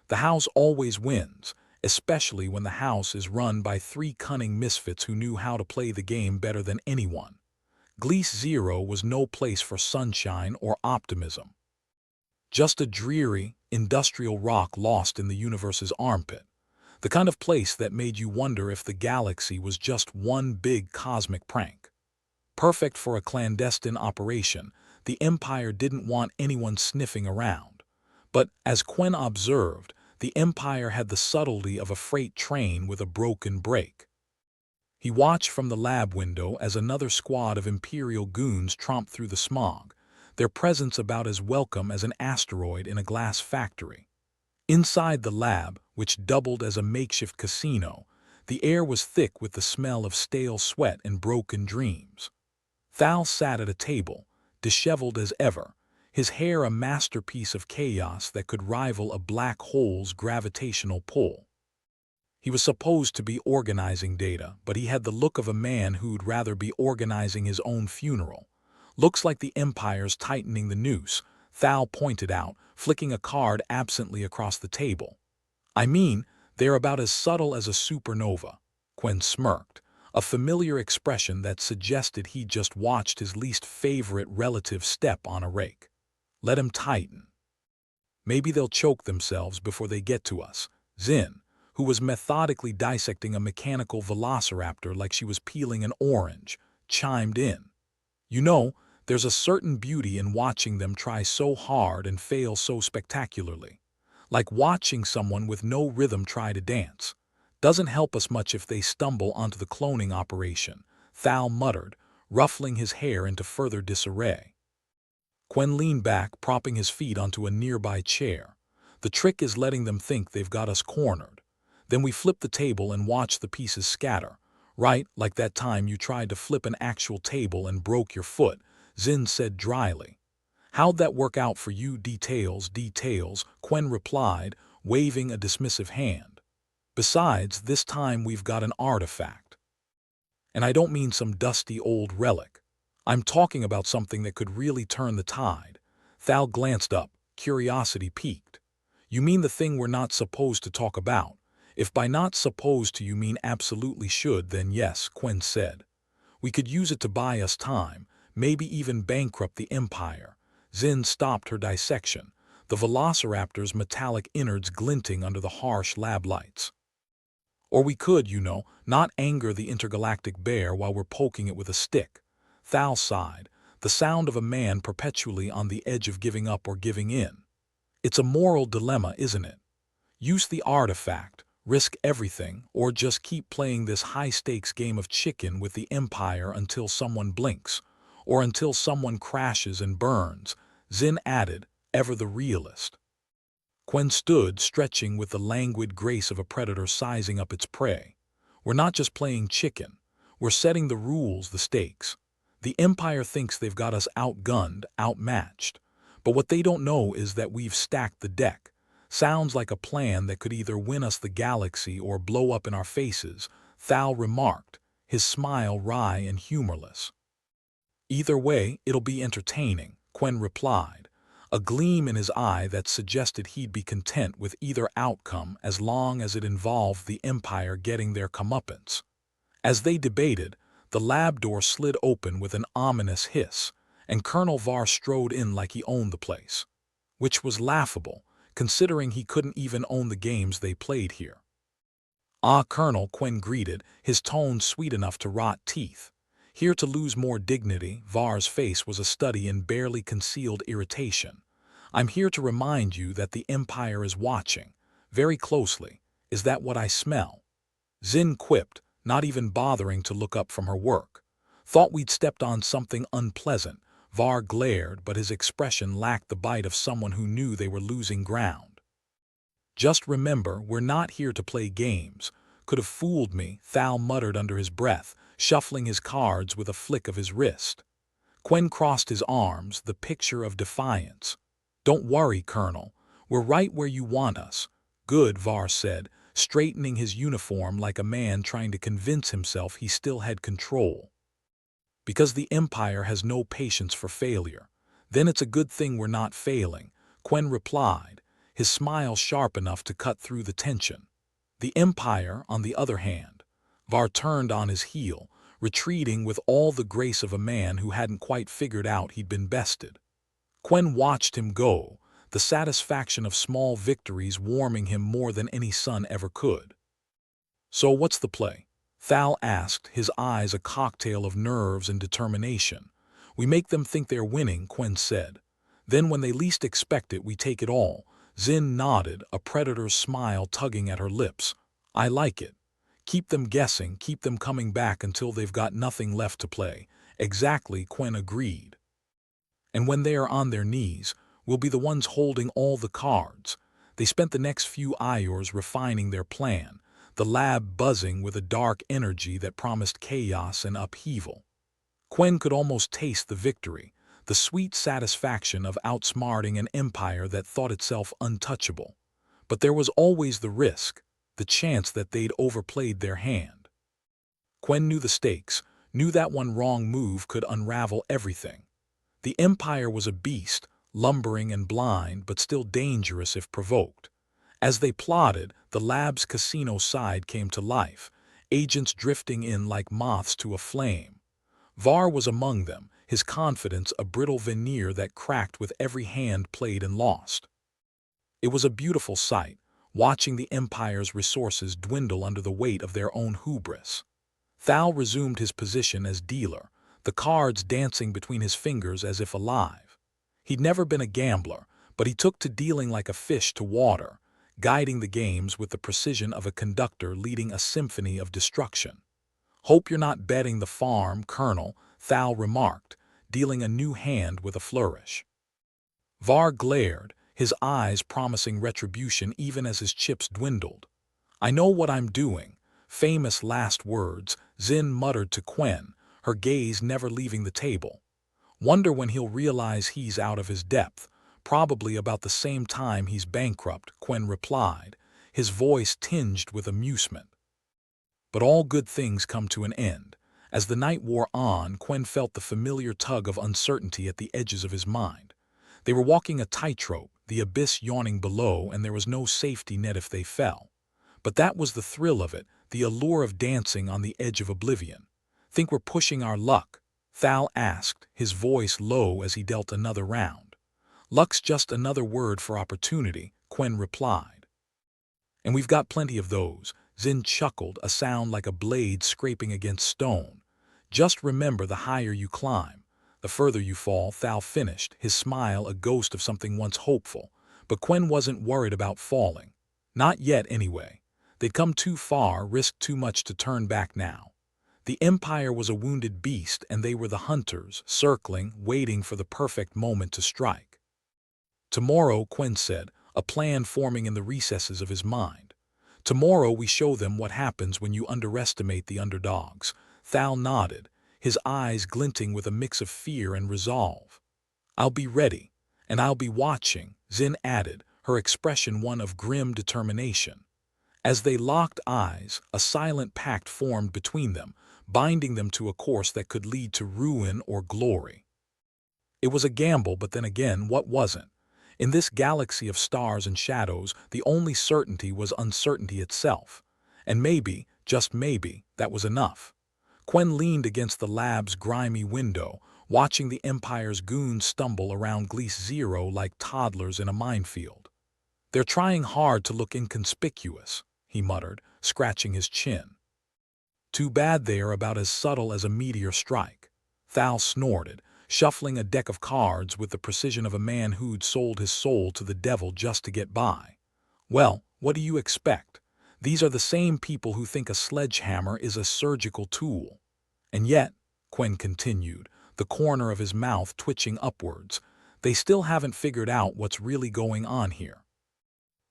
The house always wins, especially when the house is run by three cunning misfits who knew how to play the game better than anyone. Gliese Zero was no place for sunshine or optimism. Just a dreary, industrial rock lost in the universe's armpit. The kind of place that made you wonder if the galaxy was just one big cosmic prank. Perfect for a clandestine operation, the Empire didn't want anyone sniffing around. But, as Quen observed, the Empire had the subtlety of a freight train with a broken brake. He watched from the lab window as another squad of Imperial goons tromped through the smog, their presence about as welcome as an asteroid in a glass factory. Inside the lab, which doubled as a makeshift casino, the air was thick with the smell of stale sweat and broken dreams. Thal sat at a table, disheveled as ever, his hair a masterpiece of chaos that could rival a black hole's gravitational pull. He was supposed to be organizing data, but he had the look of a man who'd rather be organizing his own funeral. "Looks like the Empire's tightening the noose," Thal pointed out, flicking a card absently across the table. "I mean, they're about as subtle as a supernova." Quen smirked, a familiar expression that suggested he'd just watched his least favorite relative step on a rake. "Let 'em tighten. Maybe they'll choke themselves before they get to us." Zin, who was methodically dissecting a mechanical velociraptor like she was peeling an orange, chimed in. "You know, there's a certain beauty in watching them try so hard and fail so spectacularly. Like watching someone with no rhythm try to dance. Doesn't help us much if they stumble onto the cloning operation," Thal muttered, ruffling his hair into further disarray. Quen leaned back, propping his feet onto a nearby chair. "The trick is letting them think they've got us cornered. Then we flip the table and watch the pieces scatter. Right, like that time you tried to flip an actual table and broke your foot," Zin said dryly. "How'd that work out for you?" Details, Quen replied, waving a dismissive hand. "Besides, this time we've got an artifact. And I don't mean some dusty old relic. I'm talking about something that could really turn the tide." Thal glanced up, curiosity piqued. "You mean the thing we're not supposed to talk about?" "If by not supposed to you mean absolutely should, then yes," Quen said. "We could use it to buy us time, maybe even bankrupt the Empire." Zin stopped her dissection, the velociraptor's metallic innards glinting under the harsh lab lights. "Or we could, not anger the intergalactic bear while we're poking it with a stick." Thal sighed, the sound of a man perpetually on the edge of giving up or giving in. "It's a moral dilemma, isn't it? Use the artifact, risk everything, or just keep playing this high-stakes game of chicken with the Empire until someone blinks, or until someone crashes and burns, Zin added, ever the realist. Quen stood, stretching with the languid grace of a predator sizing up its prey. We're not just playing chicken. We're setting the rules, the stakes. The Empire thinks they've got us outgunned, outmatched. But what they don't know is that we've stacked the deck. Sounds like a plan that could either win us the galaxy or blow up in our faces, Thal remarked, his smile wry and humorless. Either way, it'll be entertaining, Quen replied, a gleam in his eye that suggested he'd be content with either outcome as long as it involved the Empire getting their comeuppance. As they debated, the lab door slid open with an ominous hiss, and Colonel Var strode in like he owned the place. Which was laughable, considering he couldn't even own the games they played here. "Ah, Colonel," Quen greeted, his tone sweet enough to rot teeth. Here to lose more dignity, Var's face was a study in barely concealed irritation. "I'm here to remind you that the Empire is watching, very closely. Is that what I smell?" Zin quipped, not even bothering to look up from her work. "Thought we'd stepped on something unpleasant." Var glared, but his expression lacked the bite of someone who knew they were losing ground. "Just remember, we're not here to play games. Could have fooled me," Thal muttered under his breath, shuffling his cards with a flick of his wrist. Quen crossed his arms, the picture of defiance. "Don't worry, Colonel. We're right where you want us." "Good," Var said, straightening his uniform like a man trying to convince himself he still had control. "Because the Empire has no patience for failure. Then it's a good thing we're not failing," Quen replied, his smile sharp enough to cut through the tension. "The Empire, on the other hand." Var turned on his heel, retreating with all the grace of a man who hadn't quite figured out he'd been bested. Quen watched him go, the satisfaction of small victories warming him more than any sun ever could. "So what's the play?" Thal asked, his eyes a cocktail of nerves and determination. "We make them think they're winning," Quen said. "Then when they least expect it, we take it all." Zin nodded, a predator's smile tugging at her lips. "I like it. Keep them guessing, keep them coming back until they've got nothing left to play." "Exactly," Quen agreed. "And when they are on their knees, we'll be the ones holding all the cards." They spent the next few hours refining their plan, the lab buzzing with a dark energy that promised chaos and upheaval. Quen could almost taste the victory, the sweet satisfaction of outsmarting an empire that thought itself untouchable. But there was always the risk, the chance that they'd overplayed their hand. Quen knew the stakes, knew that one wrong move could unravel everything. The Empire was a beast, lumbering and blind, but still dangerous if provoked. As they plotted, the lab's casino side came to life, agents drifting in like moths to a flame. Var was among them, his confidence a brittle veneer that cracked with every hand played and lost. It was a beautiful sight, watching the Empire's resources dwindle under the weight of their own hubris. Thal resumed his position as dealer, the cards dancing between his fingers as if alive. He'd never been a gambler, but he took to dealing like a fish to water, guiding the games with the precision of a conductor leading a symphony of destruction. "Hope you're not betting the farm, Colonel," Thal remarked, dealing a new hand with a flourish. Var glared, his eyes promising retribution even as his chips dwindled. "I know what I'm doing." Famous last words, Zin muttered to Quen, her gaze never leaving the table. "Wonder when he'll realize he's out of his depth." "Probably about the same time he's bankrupt," Quen replied, his voice tinged with amusement. But all good things come to an end. As the night wore on, Quen felt the familiar tug of uncertainty at the edges of his mind. They were walking a tightrope, the abyss yawning below, and there was no safety net if they fell. But that was the thrill of it, the allure of dancing on the edge of oblivion. "Think we're pushing our luck?" Thal asked, his voice low as he dealt another round. "Luck's just another word for opportunity," Quen replied. "And we've got plenty of those." Zin chuckled, a sound like a blade scraping against stone. "Just remember, the higher you climb, the further you fall," Thal finished, his smile a ghost of something once hopeful. But Quen wasn't worried about falling. Not yet, anyway. They'd come too far, risked too much to turn back now. The Empire was a wounded beast, and they were the hunters, circling, waiting for the perfect moment to strike. Tomorrow, Quinn said, a plan forming in the recesses of his mind. Tomorrow we show them what happens when you underestimate the underdogs. Thal nodded, his eyes glinting with a mix of fear and resolve. I'll be ready, and I'll be watching, Zin added, her expression one of grim determination. As they locked eyes, a silent pact formed between them, binding them to a course that could lead to ruin or glory. It was a gamble, but then again, what wasn't? In this galaxy of stars and shadows, the only certainty was uncertainty itself. And maybe, just maybe, that was enough. Quen leaned against the lab's grimy window, watching the Empire's goons stumble around Gliese Zero like toddlers in a minefield. They're trying hard to look inconspicuous, he muttered, scratching his chin. Too bad they are about as subtle as a meteor strike. Thal snorted, shuffling a deck of cards with the precision of a man who'd sold his soul to the devil just to get by. Well, what do you expect? These are the same people who think a sledgehammer is a surgical tool. And yet, Quen continued, the corner of his mouth twitching upwards, they still haven't figured out what's really going on here.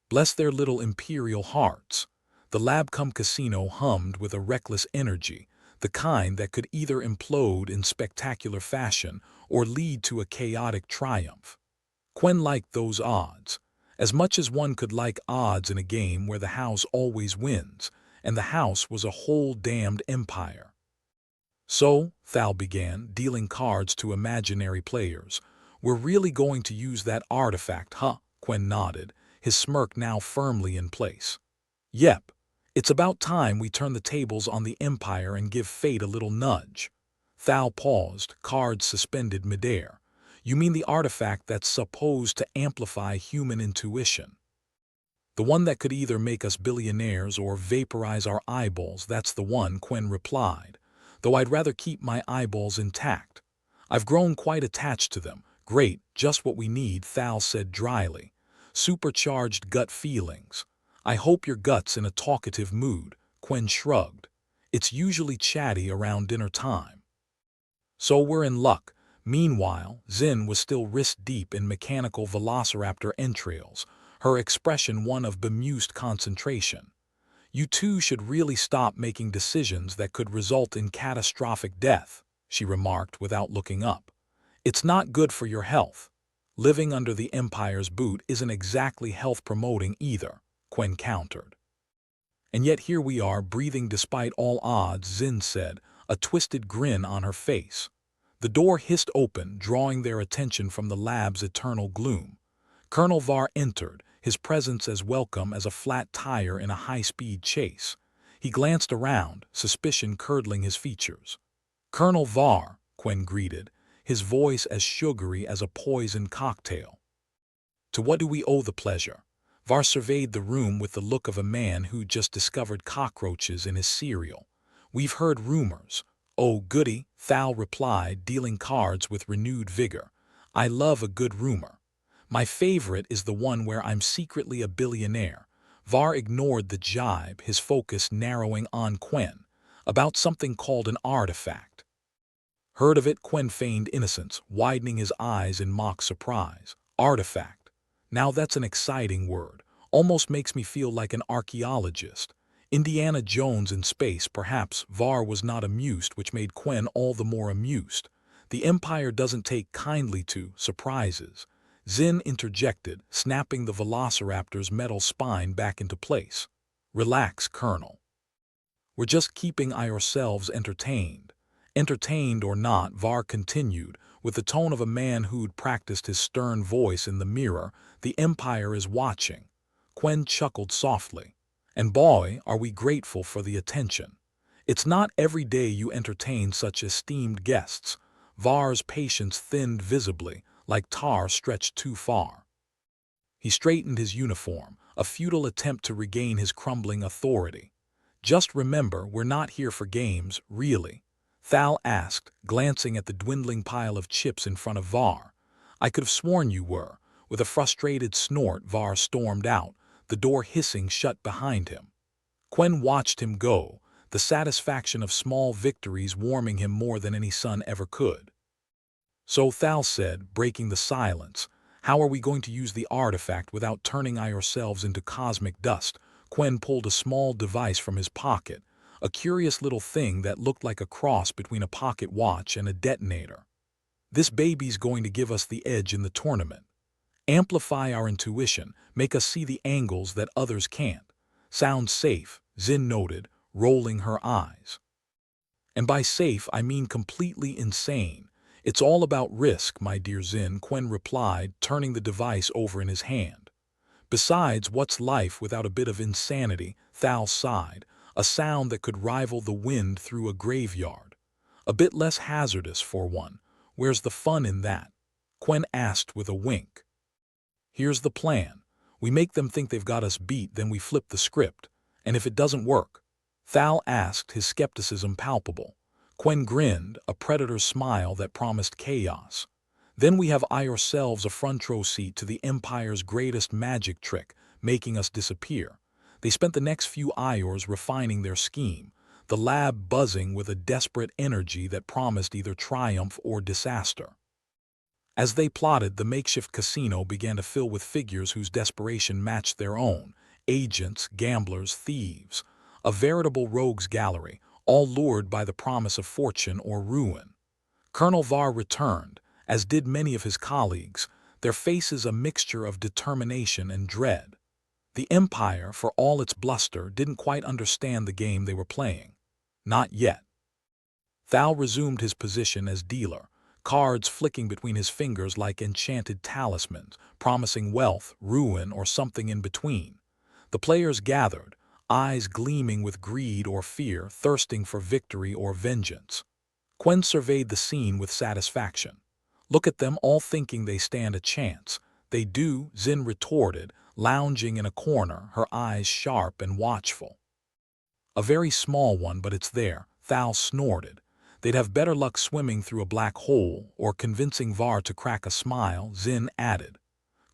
Bless their little imperial hearts. The Labcom casino hummed with a reckless energy, the kind that could either implode in spectacular fashion or lead to a chaotic triumph. Quen liked those odds, as much as one could like odds in a game where the house always wins, and the house was a whole damned empire. So, Thal began, dealing cards to imaginary players. We're really going to use that artifact, huh? Quen nodded, his smirk now firmly in place. Yep. It's about time we turn the tables on the Empire and give fate a little nudge. Thal paused, cards suspended midair. You mean the artifact that's supposed to amplify human intuition? The one that could either make us billionaires or vaporize our eyeballs, that's the one, Quen replied. Though I'd rather keep my eyeballs intact. I've grown quite attached to them. Great, just what we need, Thal said dryly. Supercharged gut feelings. I hope your gut's in a talkative mood, Quen shrugged. It's usually chatty around dinner time. So we're in luck. Meanwhile, Zin was still wrist-deep in mechanical velociraptor entrails, her expression one of bemused concentration. You two should really stop making decisions that could result in catastrophic death, she remarked without looking up. It's not good for your health. Living under the Empire's boot isn't exactly health-promoting either, Quen countered. And yet here we are, breathing despite all odds, Zin said, a twisted grin on her face. The door hissed open, drawing their attention from the lab's eternal gloom. Colonel Var entered, his presence as welcome as a flat tire in a high-speed chase. He glanced around, suspicion curdling his features. Colonel Var, Quen greeted, his voice as sugary as a poisoned cocktail. To what do we owe the pleasure? Var surveyed the room with the look of a man who'd just discovered cockroaches in his cereal. We've heard rumors. Oh, goody, Thal replied, dealing cards with renewed vigor. I love a good rumor. My favorite is the one where I'm secretly a billionaire. Var ignored the jibe, his focus narrowing on Quen, about something called an artifact. Heard of it? Quen feigned innocence, widening his eyes in mock surprise. Artifact. Now that's an exciting word. Almost makes me feel like an archaeologist. Indiana Jones in space, perhaps. Var was not amused, which made Quen all the more amused. The Empire doesn't take kindly to surprises. Zin interjected, snapping the velociraptor's metal spine back into place. Relax, Colonel. We're just keeping ourselves entertained. Entertained or not, Var continued, with the tone of a man who'd practiced his stern voice in the mirror, the Empire is watching. Quen chuckled softly. And boy, are we grateful for the attention. It's not every day you entertain such esteemed guests. Var's patience thinned visibly, like tar stretched too far. He straightened his uniform, a futile attempt to regain his crumbling authority. Just remember, we're not here for games, really. Thal asked, glancing at the dwindling pile of chips in front of Var. I could have sworn you were. With a frustrated snort, Var stormed out, the door hissing shut behind him. Quen watched him go, the satisfaction of small victories warming him more than any son ever could. So Thal said, breaking the silence, "How are we going to use the artifact without turning ourselves into cosmic dust?" Quen pulled a small device from his pocket, a curious little thing that looked like a cross between a pocket watch and a detonator. "This baby's going to give us the edge in the tournament. Amplify our intuition, make us see the angles that others can't." "Sounds safe," Zin noted, rolling her eyes. "And by safe I mean completely insane. It's all about risk, my dear Zin," Quen replied, turning the device over in his hand. "Besides, what's life without a bit of insanity?" Thal sighed, "a sound that could rival the wind through a graveyard. A bit less hazardous for one. Where's the fun in that?" Quen asked with a wink. "Here's the plan. We make them think they've got us beat, then we flip the script. And if it doesn't work?" Thal asked, his skepticism palpable. Quen grinned, a predator's smile that promised chaos. "Then we have ourselves a front row seat to the Empire's greatest magic trick, making us disappear." They spent the next few hours refining their scheme, the lab buzzing with a desperate energy that promised either triumph or disaster. As they plotted, the makeshift casino began to fill with figures whose desperation matched their own: agents, gamblers, thieves. A veritable rogues gallery, all lured by the promise of fortune or ruin. Colonel Var returned, as did many of his colleagues, their faces a mixture of determination and dread. The Empire, for all its bluster, didn't quite understand the game they were playing. Not yet. Thal resumed his position as dealer, cards flicking between his fingers like enchanted talismans, promising wealth, ruin, or something in between. The players gathered, eyes gleaming with greed or fear, thirsting for victory or vengeance. Quen surveyed the scene with satisfaction. "Look at them, all thinking they stand a chance." "They do," Zin retorted, lounging in a corner, her eyes sharp and watchful. "A very small one, but it's there," Thal snorted. "They'd have better luck swimming through a black hole or convincing Var to crack a smile," Zin added.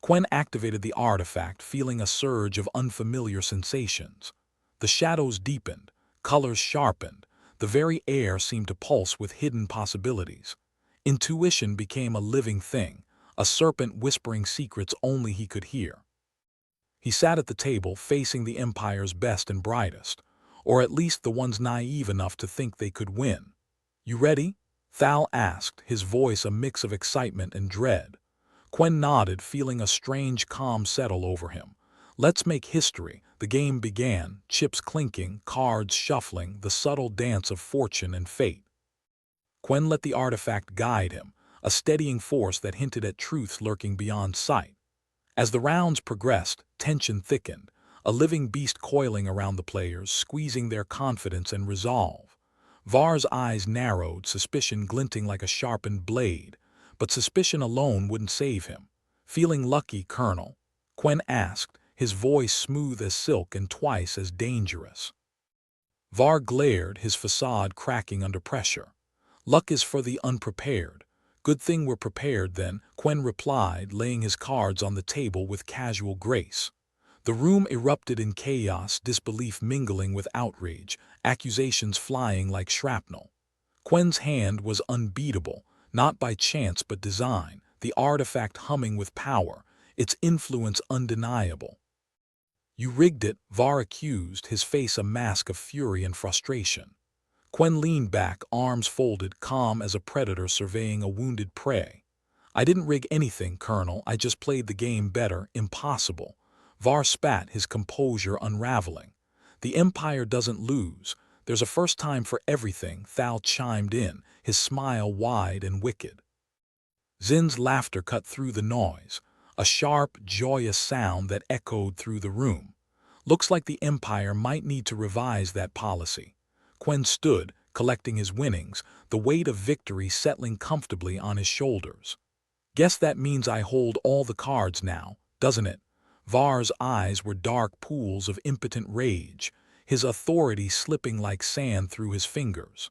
Quen activated the artifact, feeling a surge of unfamiliar sensations. The shadows deepened, colors sharpened, the very air seemed to pulse with hidden possibilities. Intuition became a living thing, a serpent whispering secrets only he could hear. He sat at the table facing the Empire's best and brightest, or at least the ones naive enough to think they could win. "You ready?" Thal asked, his voice a mix of excitement and dread. Quen nodded, feeling a strange calm settle over him. "Let's make history." The game began, chips clinking, cards shuffling, the subtle dance of fortune and fate. Quen let the artifact guide him, a steadying force that hinted at truths lurking beyond sight. As the rounds progressed, tension thickened, a living beast coiling around the players, squeezing their confidence and resolve. Var's eyes narrowed, suspicion glinting like a sharpened blade, but suspicion alone wouldn't save him. "Feeling lucky, Colonel?" Quen asked, his voice smooth as silk and twice as dangerous. Var glared, his facade cracking under pressure. "Luck is for the unprepared." "Good thing we're prepared, then," Quen replied, laying his cards on the table with casual grace. The room erupted in chaos, disbelief mingling with outrage, accusations flying like shrapnel. Quen's hand was unbeatable, not by chance but design, the artifact humming with power, its influence undeniable. "You rigged it," Var accused, his face a mask of fury and frustration. Quen leaned back, arms folded, calm as a predator surveying a wounded prey. "I didn't rig anything, Colonel, I just played the game better." "Impossible." Var spat, his composure unraveling. "The Empire doesn't lose. There's a first time for everything," Thal chimed in, his smile wide and wicked. Zin's laughter cut through the noise, a sharp, joyous sound that echoed through the room. "Looks like the Empire might need to revise that policy." Quen stood, collecting his winnings, the weight of victory settling comfortably on his shoulders. "Guess that means I hold all the cards now, doesn't it?" Var's eyes were dark pools of impotent rage, his authority slipping like sand through his fingers.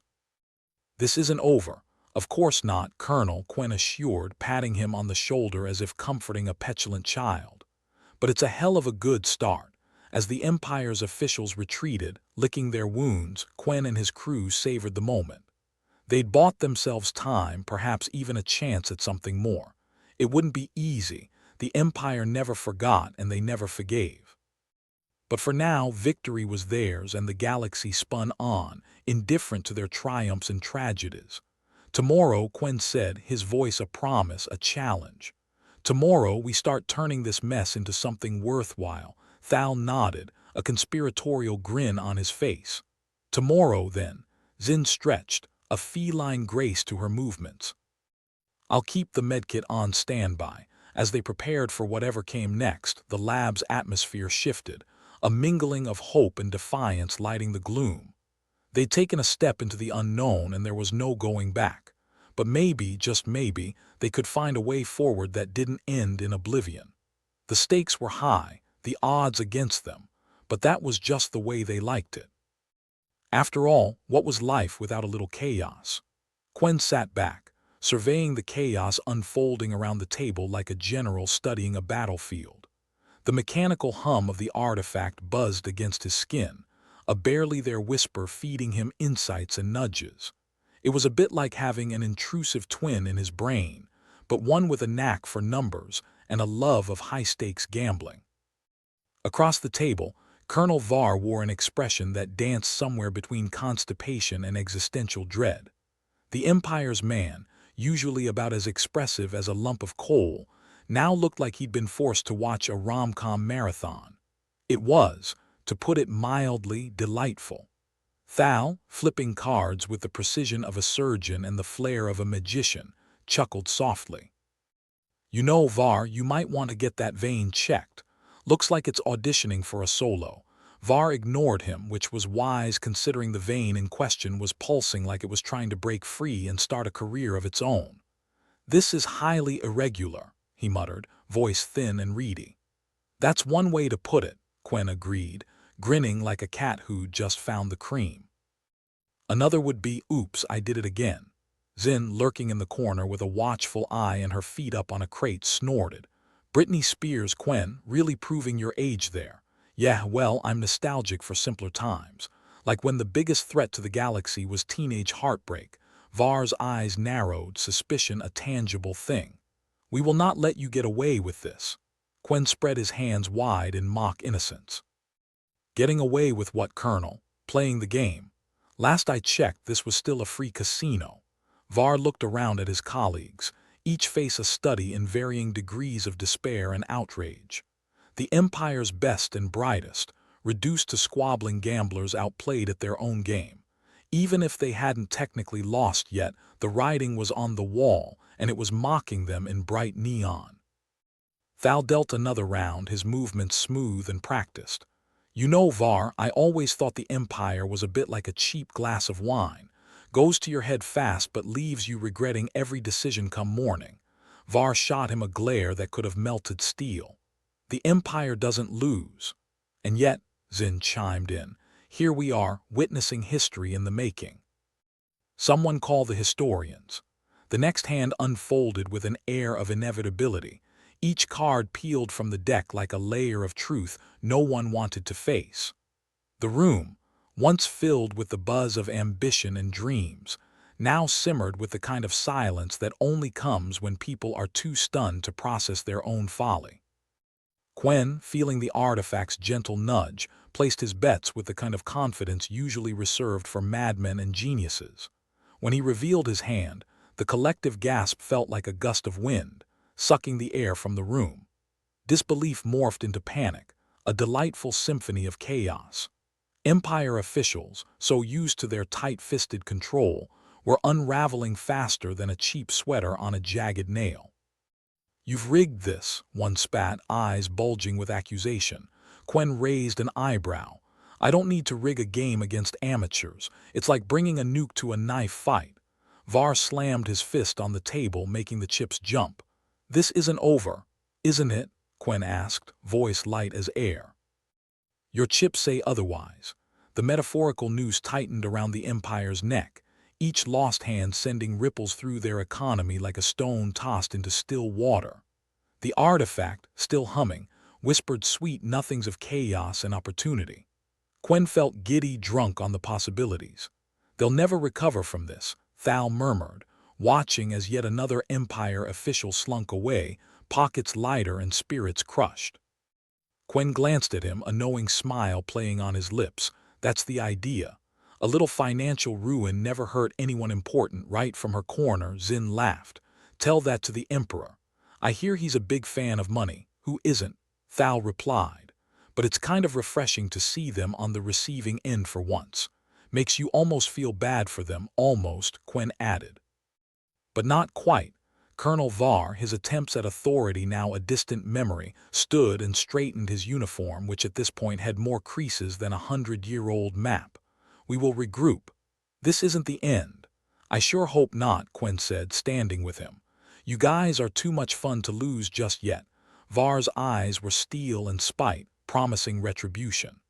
"This isn't over." "Of course not, Colonel," Quen assured, patting him on the shoulder as if comforting a petulant child. "But it's a hell of a good start. As the Empire's officials retreated, licking their wounds, Quen and his crew savored the moment. They'd bought themselves time, perhaps even a chance at something more. It wouldn't be easy. The Empire never forgot and they never forgave. But for now, victory was theirs and the galaxy spun on, indifferent to their triumphs and tragedies. Tomorrow, Quen said, his voice a promise, a challenge. Tomorrow, we start turning this mess into something worthwhile. Thal nodded, a conspiratorial grin on his face. Tomorrow, then. Zin stretched, a feline grace to her movements. I'll keep the medkit on standby. As they prepared for whatever came next, the lab's atmosphere shifted, a mingling of hope and defiance lighting the gloom. They'd taken a step into the unknown and there was no going back. But maybe, just maybe, they could find a way forward that didn't end in oblivion. The stakes were high, the odds against them, but that was just the way they liked it. After all, what was life without a little chaos? Quen sat back, surveying the chaos unfolding around the table like a general studying a battlefield. The mechanical hum of the artifact buzzed against his skin, a barely there whisper feeding him insights and nudges. It was a bit like having an intrusive twin in his brain, but one with a knack for numbers and a love of high-stakes gambling. Across the table, Colonel Var wore an expression that danced somewhere between constipation and existential dread. The Empire's man, usually about as expressive as a lump of coal, now looked like he'd been forced to watch a rom-com marathon. It was, to put it mildly, delightful. Thal, flipping cards with the precision of a surgeon and the flair of a magician, chuckled softly. You know, Var, you might want to get that vein checked. Looks like it's auditioning for a solo. Var ignored him, which was wise considering the vein in question was pulsing like it was trying to break free and start a career of its own. This is highly irregular, he muttered, voice thin and reedy. That's one way to put it, Quen agreed, grinning like a cat who'd just found the cream. Another would be, oops, I did it again. Zin, lurking in the corner with a watchful eye and her feet up on a crate, snorted. Britney Spears, Quen, really proving your age there. Yeah, well, I'm nostalgic for simpler times. Like when the biggest threat to the galaxy was teenage heartbreak. Var's eyes narrowed, suspicion a tangible thing. We will not let you get away with this. Quen spread his hands wide in mock innocence. Getting away with what, Colonel? Playing the game. Last I checked, this was still a free casino. Var looked around at his colleagues, each face a study in varying degrees of despair and outrage. The Empire's best and brightest, reduced to squabbling gamblers outplayed at their own game. Even if they hadn't technically lost yet, the writing was on the wall, and it was mocking them in bright neon. Thal dealt another round, his movements smooth and practiced. You know, Var, I always thought the Empire was a bit like a cheap glass of wine. Goes to your head fast but leaves you regretting every decision come morning. Var shot him a glare that could have melted steel. The Empire doesn't lose. And yet, Zin chimed in, here we are, witnessing history in the making. Someone call the historians. The next hand unfolded with an air of inevitability, each card peeled from the deck like a layer of truth no one wanted to face. The room, once filled with the buzz of ambition and dreams, now simmered with the kind of silence that only comes when people are too stunned to process their own folly. Quen, feeling the artifact's gentle nudge, placed his bets with the kind of confidence usually reserved for madmen and geniuses. When he revealed his hand, the collective gasp felt like a gust of wind, sucking the air from the room. Disbelief morphed into panic, a delightful symphony of chaos. Empire officials, so used to their tight-fisted control, were unraveling faster than a cheap sweater on a jagged nail. You've rigged this, one spat, eyes bulging with accusation. Quen raised an eyebrow. I don't need to rig a game against amateurs. It's like bringing a nuke to a knife fight. Var slammed his fist on the table, making the chips jump. This isn't over, isn't it? Quen asked, voice light as air. Your chips say otherwise. The metaphorical noose tightened around the Empire's neck, each lost hand sending ripples through their economy like a stone tossed into still water. The artifact, still humming, whispered sweet nothings of chaos and opportunity. Quen felt giddy drunk on the possibilities. They'll never recover from this, Thal murmured, watching as yet another Empire official slunk away, pockets lighter and spirits crushed. Quen glanced at him, a knowing smile playing on his lips. That's the idea. A little financial ruin never hurt anyone important. Right from her corner, Xin laughed. Tell that to the Emperor. I hear he's a big fan of money. Who isn't? Thal replied. But it's kind of refreshing to see them on the receiving end for once. Makes you almost feel bad for them, almost, Quen added. But not quite. Colonel Var, his attempts at authority now a distant memory, stood and straightened his uniform, which at this point had more creases than a 100-year-old map. We will regroup. This isn't the end. I sure hope not, Quen said, standing with him. You guys are too much fun to lose just yet. Var's eyes were steel and spite, promising retribution.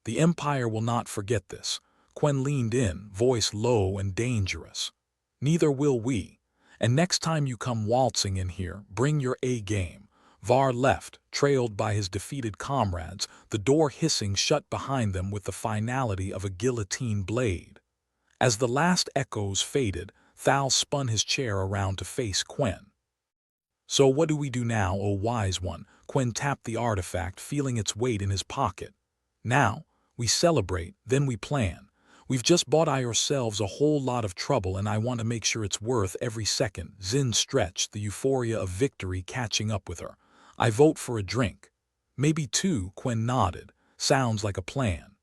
The Empire will not forget this. Quen leaned in, voice low and dangerous. Neither will we. And next time you come waltzing in here, bring your A-game. Var left, trailed by his defeated comrades, the door hissing shut behind them with the finality of a guillotine blade. As the last echoes faded, Thal spun his chair around to face Quen. So what do we do now, O wise one? Quen tapped the artifact, feeling its weight in his pocket. Now, we celebrate, then we plan. We've just bought ourselves a whole lot of trouble, and I want to make sure it's worth every second. Xin stretched, the euphoria of victory catching up with her. I vote for a drink. Maybe two, Quen nodded. Sounds like a plan.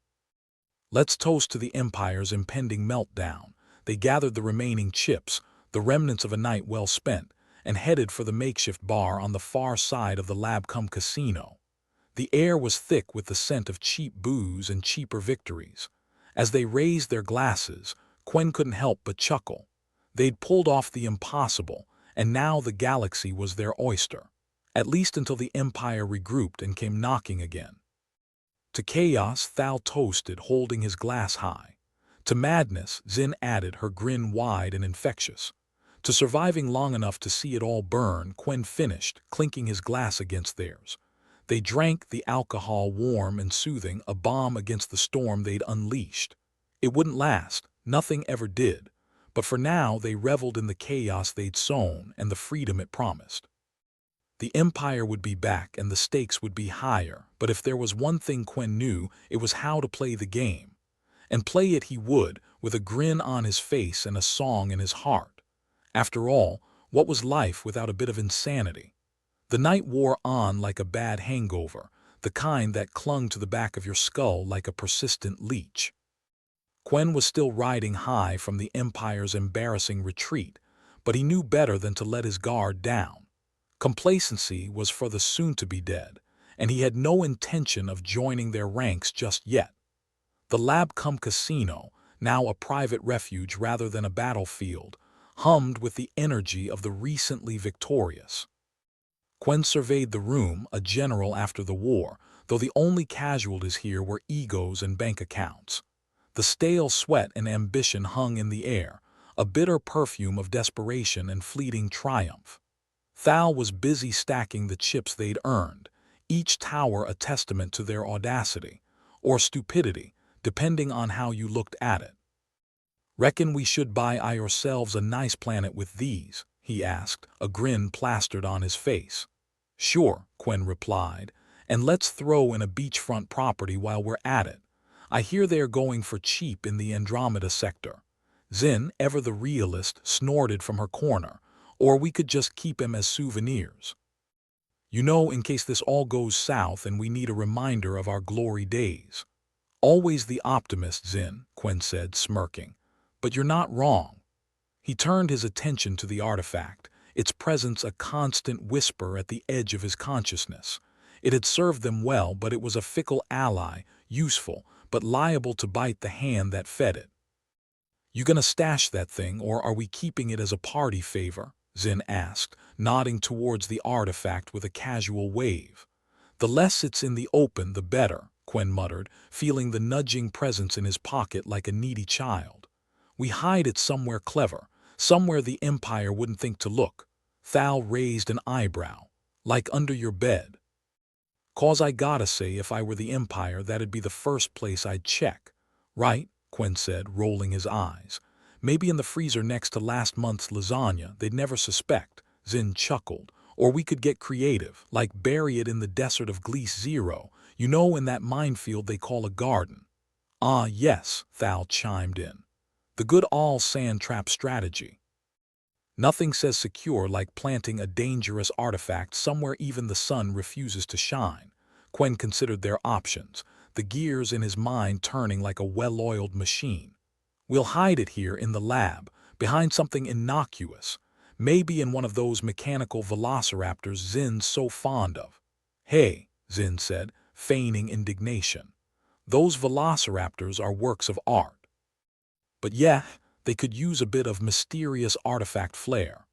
Let's toast to the Empire's impending meltdown. They gathered the remaining chips, the remnants of a night well spent, and headed for the makeshift bar on the far side of the lab-cum casino. The air was thick with the scent of cheap booze and cheaper victories. As they raised their glasses, Quen couldn't help but chuckle. They'd pulled off the impossible, and now the galaxy was their oyster. At least until the Empire regrouped and came knocking again. To chaos, Thal toasted, holding his glass high. To madness, Xin added, her grin wide and infectious. To surviving long enough to see it all burn, Quen finished, clinking his glass against theirs. They drank the alcohol warm and soothing, a balm against the storm they'd unleashed. It wouldn't last, nothing ever did, but for now they reveled in the chaos they'd sown and the freedom it promised. The Empire would be back and the stakes would be higher, but if there was one thing Quen knew, it was how to play the game. And play it he would, with a grin on his face and a song in his heart. After all, what was life without a bit of insanity? The night wore on like a bad hangover, the kind that clung to the back of your skull like a persistent leech. Quen was still riding high from the Empire's embarrassing retreat, but he knew better than to let his guard down. Complacency was for the soon-to-be dead, and he had no intention of joining their ranks just yet. The lab-cum casino, now a private refuge rather than a battlefield, hummed with the energy of the recently victorious. Quen surveyed the room, a general after the war, though the only casualties here were egos and bank accounts. The stale sweat and ambition hung in the air, a bitter perfume of desperation and fleeting triumph. Thal was busy stacking the chips they'd earned, each tower a testament to their audacity, or stupidity, depending on how you looked at it. Reckon we should buy ourselves a nice planet with these, he asked, a grin plastered on his face. Sure, Quen replied, and let's throw in a beachfront property while we're at it. I hear they're going for cheap in the Andromeda sector. Xin, ever the realist, snorted from her corner, or we could just keep him as souvenirs. You know, in case this all goes south and we need a reminder of our glory days. Always the optimist, Xin, Quen said, smirking. But you're not wrong. He turned his attention to the artifact, its presence a constant whisper at the edge of his consciousness. It had served them well, but it was a fickle ally, useful, but liable to bite the hand that fed it. You gonna stash that thing, or are we keeping it as a party favor? Xin asked, nodding towards the artifact with a casual wave. The less it's in the open, the better, Quen muttered, feeling the nudging presence in his pocket like a needy child. We hide it somewhere clever, somewhere the Empire wouldn't think to look. Thal raised an eyebrow. Like under your bed. "'Cause I gotta say, if I were the Empire, that'd be the first place I'd check." "Right," Quinn said, rolling his eyes. "Maybe in the freezer next to last month's lasagna, they'd never suspect," Zin chuckled. "Or we could get creative, like bury it in the desert of Gliese Zero, in that minefield they call a garden." "Ah, yes," Thal chimed in. "The good all-sand trap strategy. Nothing says secure like planting a dangerous artifact somewhere even the sun refuses to shine." Quinn considered their options, the gears in his mind turning like a well-oiled machine. "We'll hide it here in the lab, behind something innocuous, maybe in one of those mechanical velociraptors Zin's so fond of." "Hey," Zin said, feigning indignation. "Those velociraptors are works of art." But yeah, they could use a bit of mysterious artifact flair.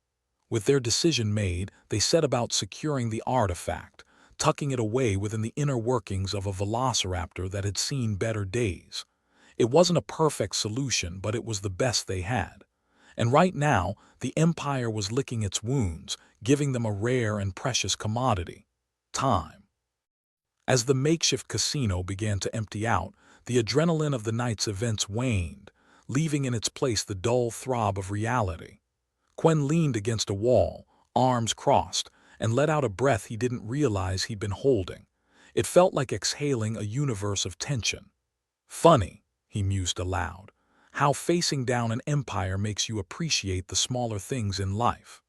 With their decision made, they set about securing the artifact, tucking it away within the inner workings of a velociraptor that had seen better days. It wasn't a perfect solution, but it was the best they had. And right now, the Empire was licking its wounds, giving them a rare and precious commodity: time. As the makeshift casino began to empty out, the adrenaline of the night's events waned, leaving in its place the dull throb of reality. Quinn leaned against a wall, arms crossed, and let out a breath he didn't realize he'd been holding. It felt like exhaling a universe of tension. "Funny," he mused aloud, "how facing down an empire makes you appreciate the smaller things in life.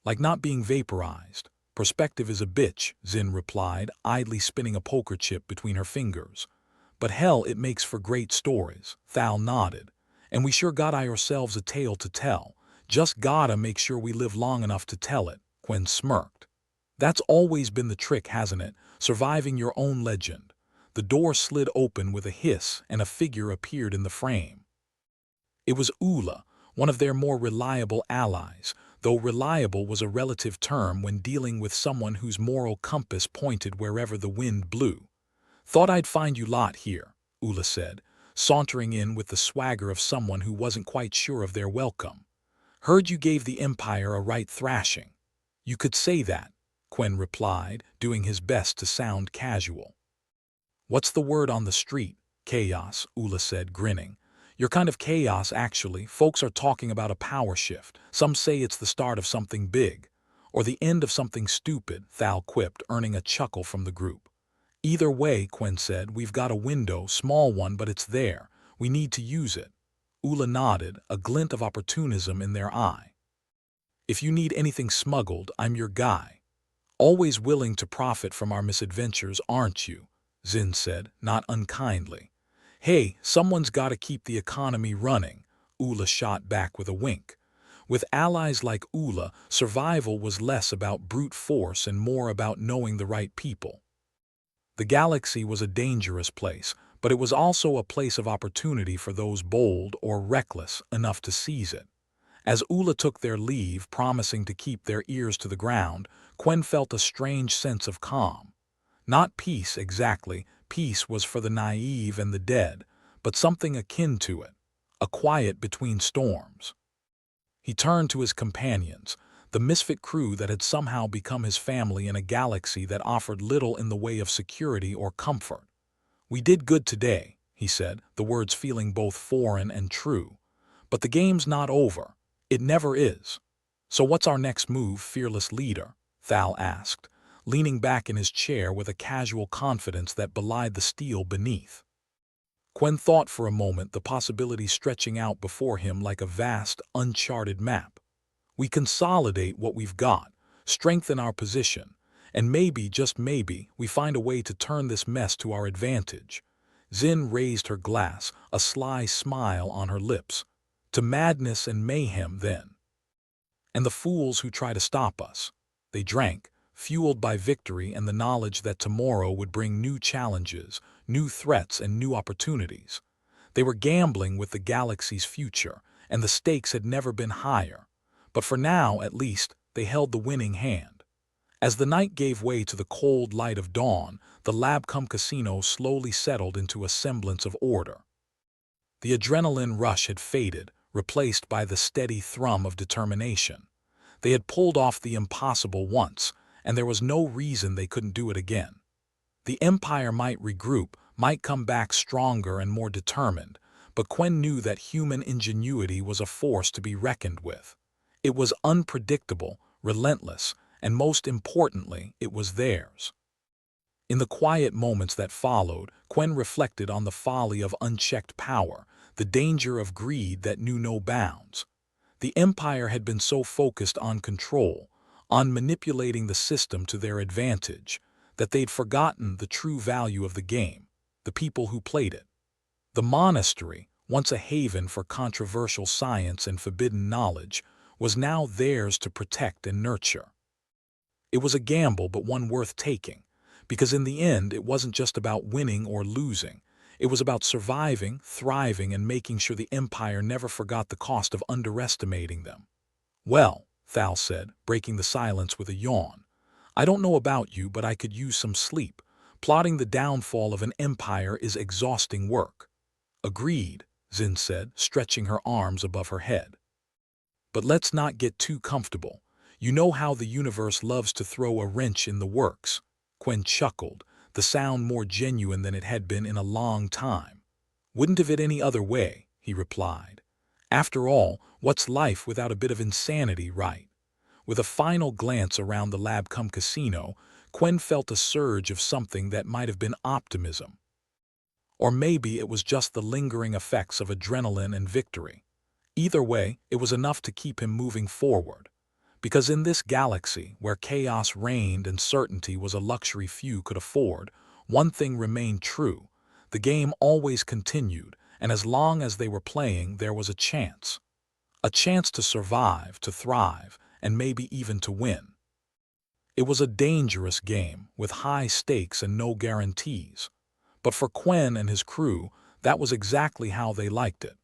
Like not being vaporized. Perspective is a bitch," Zin replied, idly spinning a poker chip between her fingers. "But hell, it makes for great stories." Thal nodded. "And we sure got ourselves a tale to tell. Just gotta make sure we live long enough to tell it," Quinn smirked. "That's always been the trick, hasn't it? Surviving your own legend." The door slid open with a hiss and a figure appeared in the frame. It was Ula, one of their more reliable allies, though reliable was a relative term when dealing with someone whose moral compass pointed wherever the wind blew. "Thought I'd find you lot here," Ula said, sauntering in with the swagger of someone who wasn't quite sure of their welcome. "Heard you gave the Empire a right thrashing." "You could say that," Quinn replied, doing his best to sound casual. "What's the word on the street?" "Chaos," Ula said, grinning. "You're kind of chaos, actually. Folks are talking about a power shift. Some say it's the start of something big. Or the end of something stupid," Thal quipped, earning a chuckle from the group. "Either way," Quinn said, "we've got a window, small one, but it's there. We need to use it." Ula nodded, a glint of opportunism in their eye. "If you need anything smuggled, I'm your guy." "Always willing to profit from our misadventures, aren't you?" Zin said, not unkindly. "Hey, someone's got to keep the economy running," Ula shot back with a wink. With allies like Ula, survival was less about brute force and more about knowing the right people. The galaxy was a dangerous place, but it was also a place of opportunity for those bold or reckless enough to seize it. As Ula took their leave, promising to keep their ears to the ground, Quinn felt a strange sense of calm. Not peace exactly, peace was for the naive and the dead, but something akin to it, a quiet between storms. He turned to his companions, the misfit crew that had somehow become his family in a galaxy that offered little in the way of security or comfort. "We did good today," he said, the words feeling both foreign and true. "But the game's not over. It never is." "So what's our next move, fearless leader?" Thal asked, leaning back in his chair with a casual confidence that belied the steel beneath. Quinn thought for a moment, the possibility stretching out before him like a vast, uncharted map. "We consolidate what we've got, strengthen our position, and maybe, just maybe, we find a way to turn this mess to our advantage." Zin raised her glass, a sly smile on her lips. "To madness and mayhem, then. And the fools who try to stop us." They drank, fueled by victory and the knowledge that tomorrow would bring new challenges, new threats, and new opportunities. They were gambling with the galaxy's future, and the stakes had never been higher. But for now, at least, they held the winning hand. As the night gave way to the cold light of dawn, the lab-cum casino slowly settled into a semblance of order. The adrenaline rush had faded, replaced by the steady thrum of determination. They had pulled off the impossible once, and there was no reason they couldn't do it again. The Empire might regroup, might come back stronger and more determined, but Quen knew that human ingenuity was a force to be reckoned with. It was unpredictable, relentless, and most importantly, it was theirs. In the quiet moments that followed, Quen reflected on the folly of unchecked power, the danger of greed that knew no bounds. The Empire had been so focused on control, on manipulating the system to their advantage, that they'd forgotten the true value of the game, the people who played it. The monastery, once a haven for controversial science and forbidden knowledge, was now theirs to protect and nurture. It was a gamble, but one worth taking, because in the end it wasn't just about winning or losing. It was about surviving, thriving, and making sure the Empire never forgot the cost of underestimating them. "Well," Thal said, breaking the silence with a yawn, "I don't know about you, but I could use some sleep. Plotting the downfall of an empire is exhausting work." "Agreed," Zin said, stretching her arms above her head. "But let's not get too comfortable. You know how the universe loves to throw a wrench in the works." Quen chuckled, the sound more genuine than it had been in a long time. "Wouldn't have it any other way," he replied. "After all, what's life without a bit of insanity, right?" With a final glance around the lab-cum-casino, Quen felt a surge of something that might have been optimism. Or maybe it was just the lingering effects of adrenaline and victory. Either way, it was enough to keep him moving forward. Because in this galaxy, where chaos reigned and certainty was a luxury few could afford, one thing remained true. The game always continued, and as long as they were playing, there was a chance. A chance to survive, to thrive, and maybe even to win. It was a dangerous game, with high stakes and no guarantees. But for Quen and his crew, that was exactly how they liked it.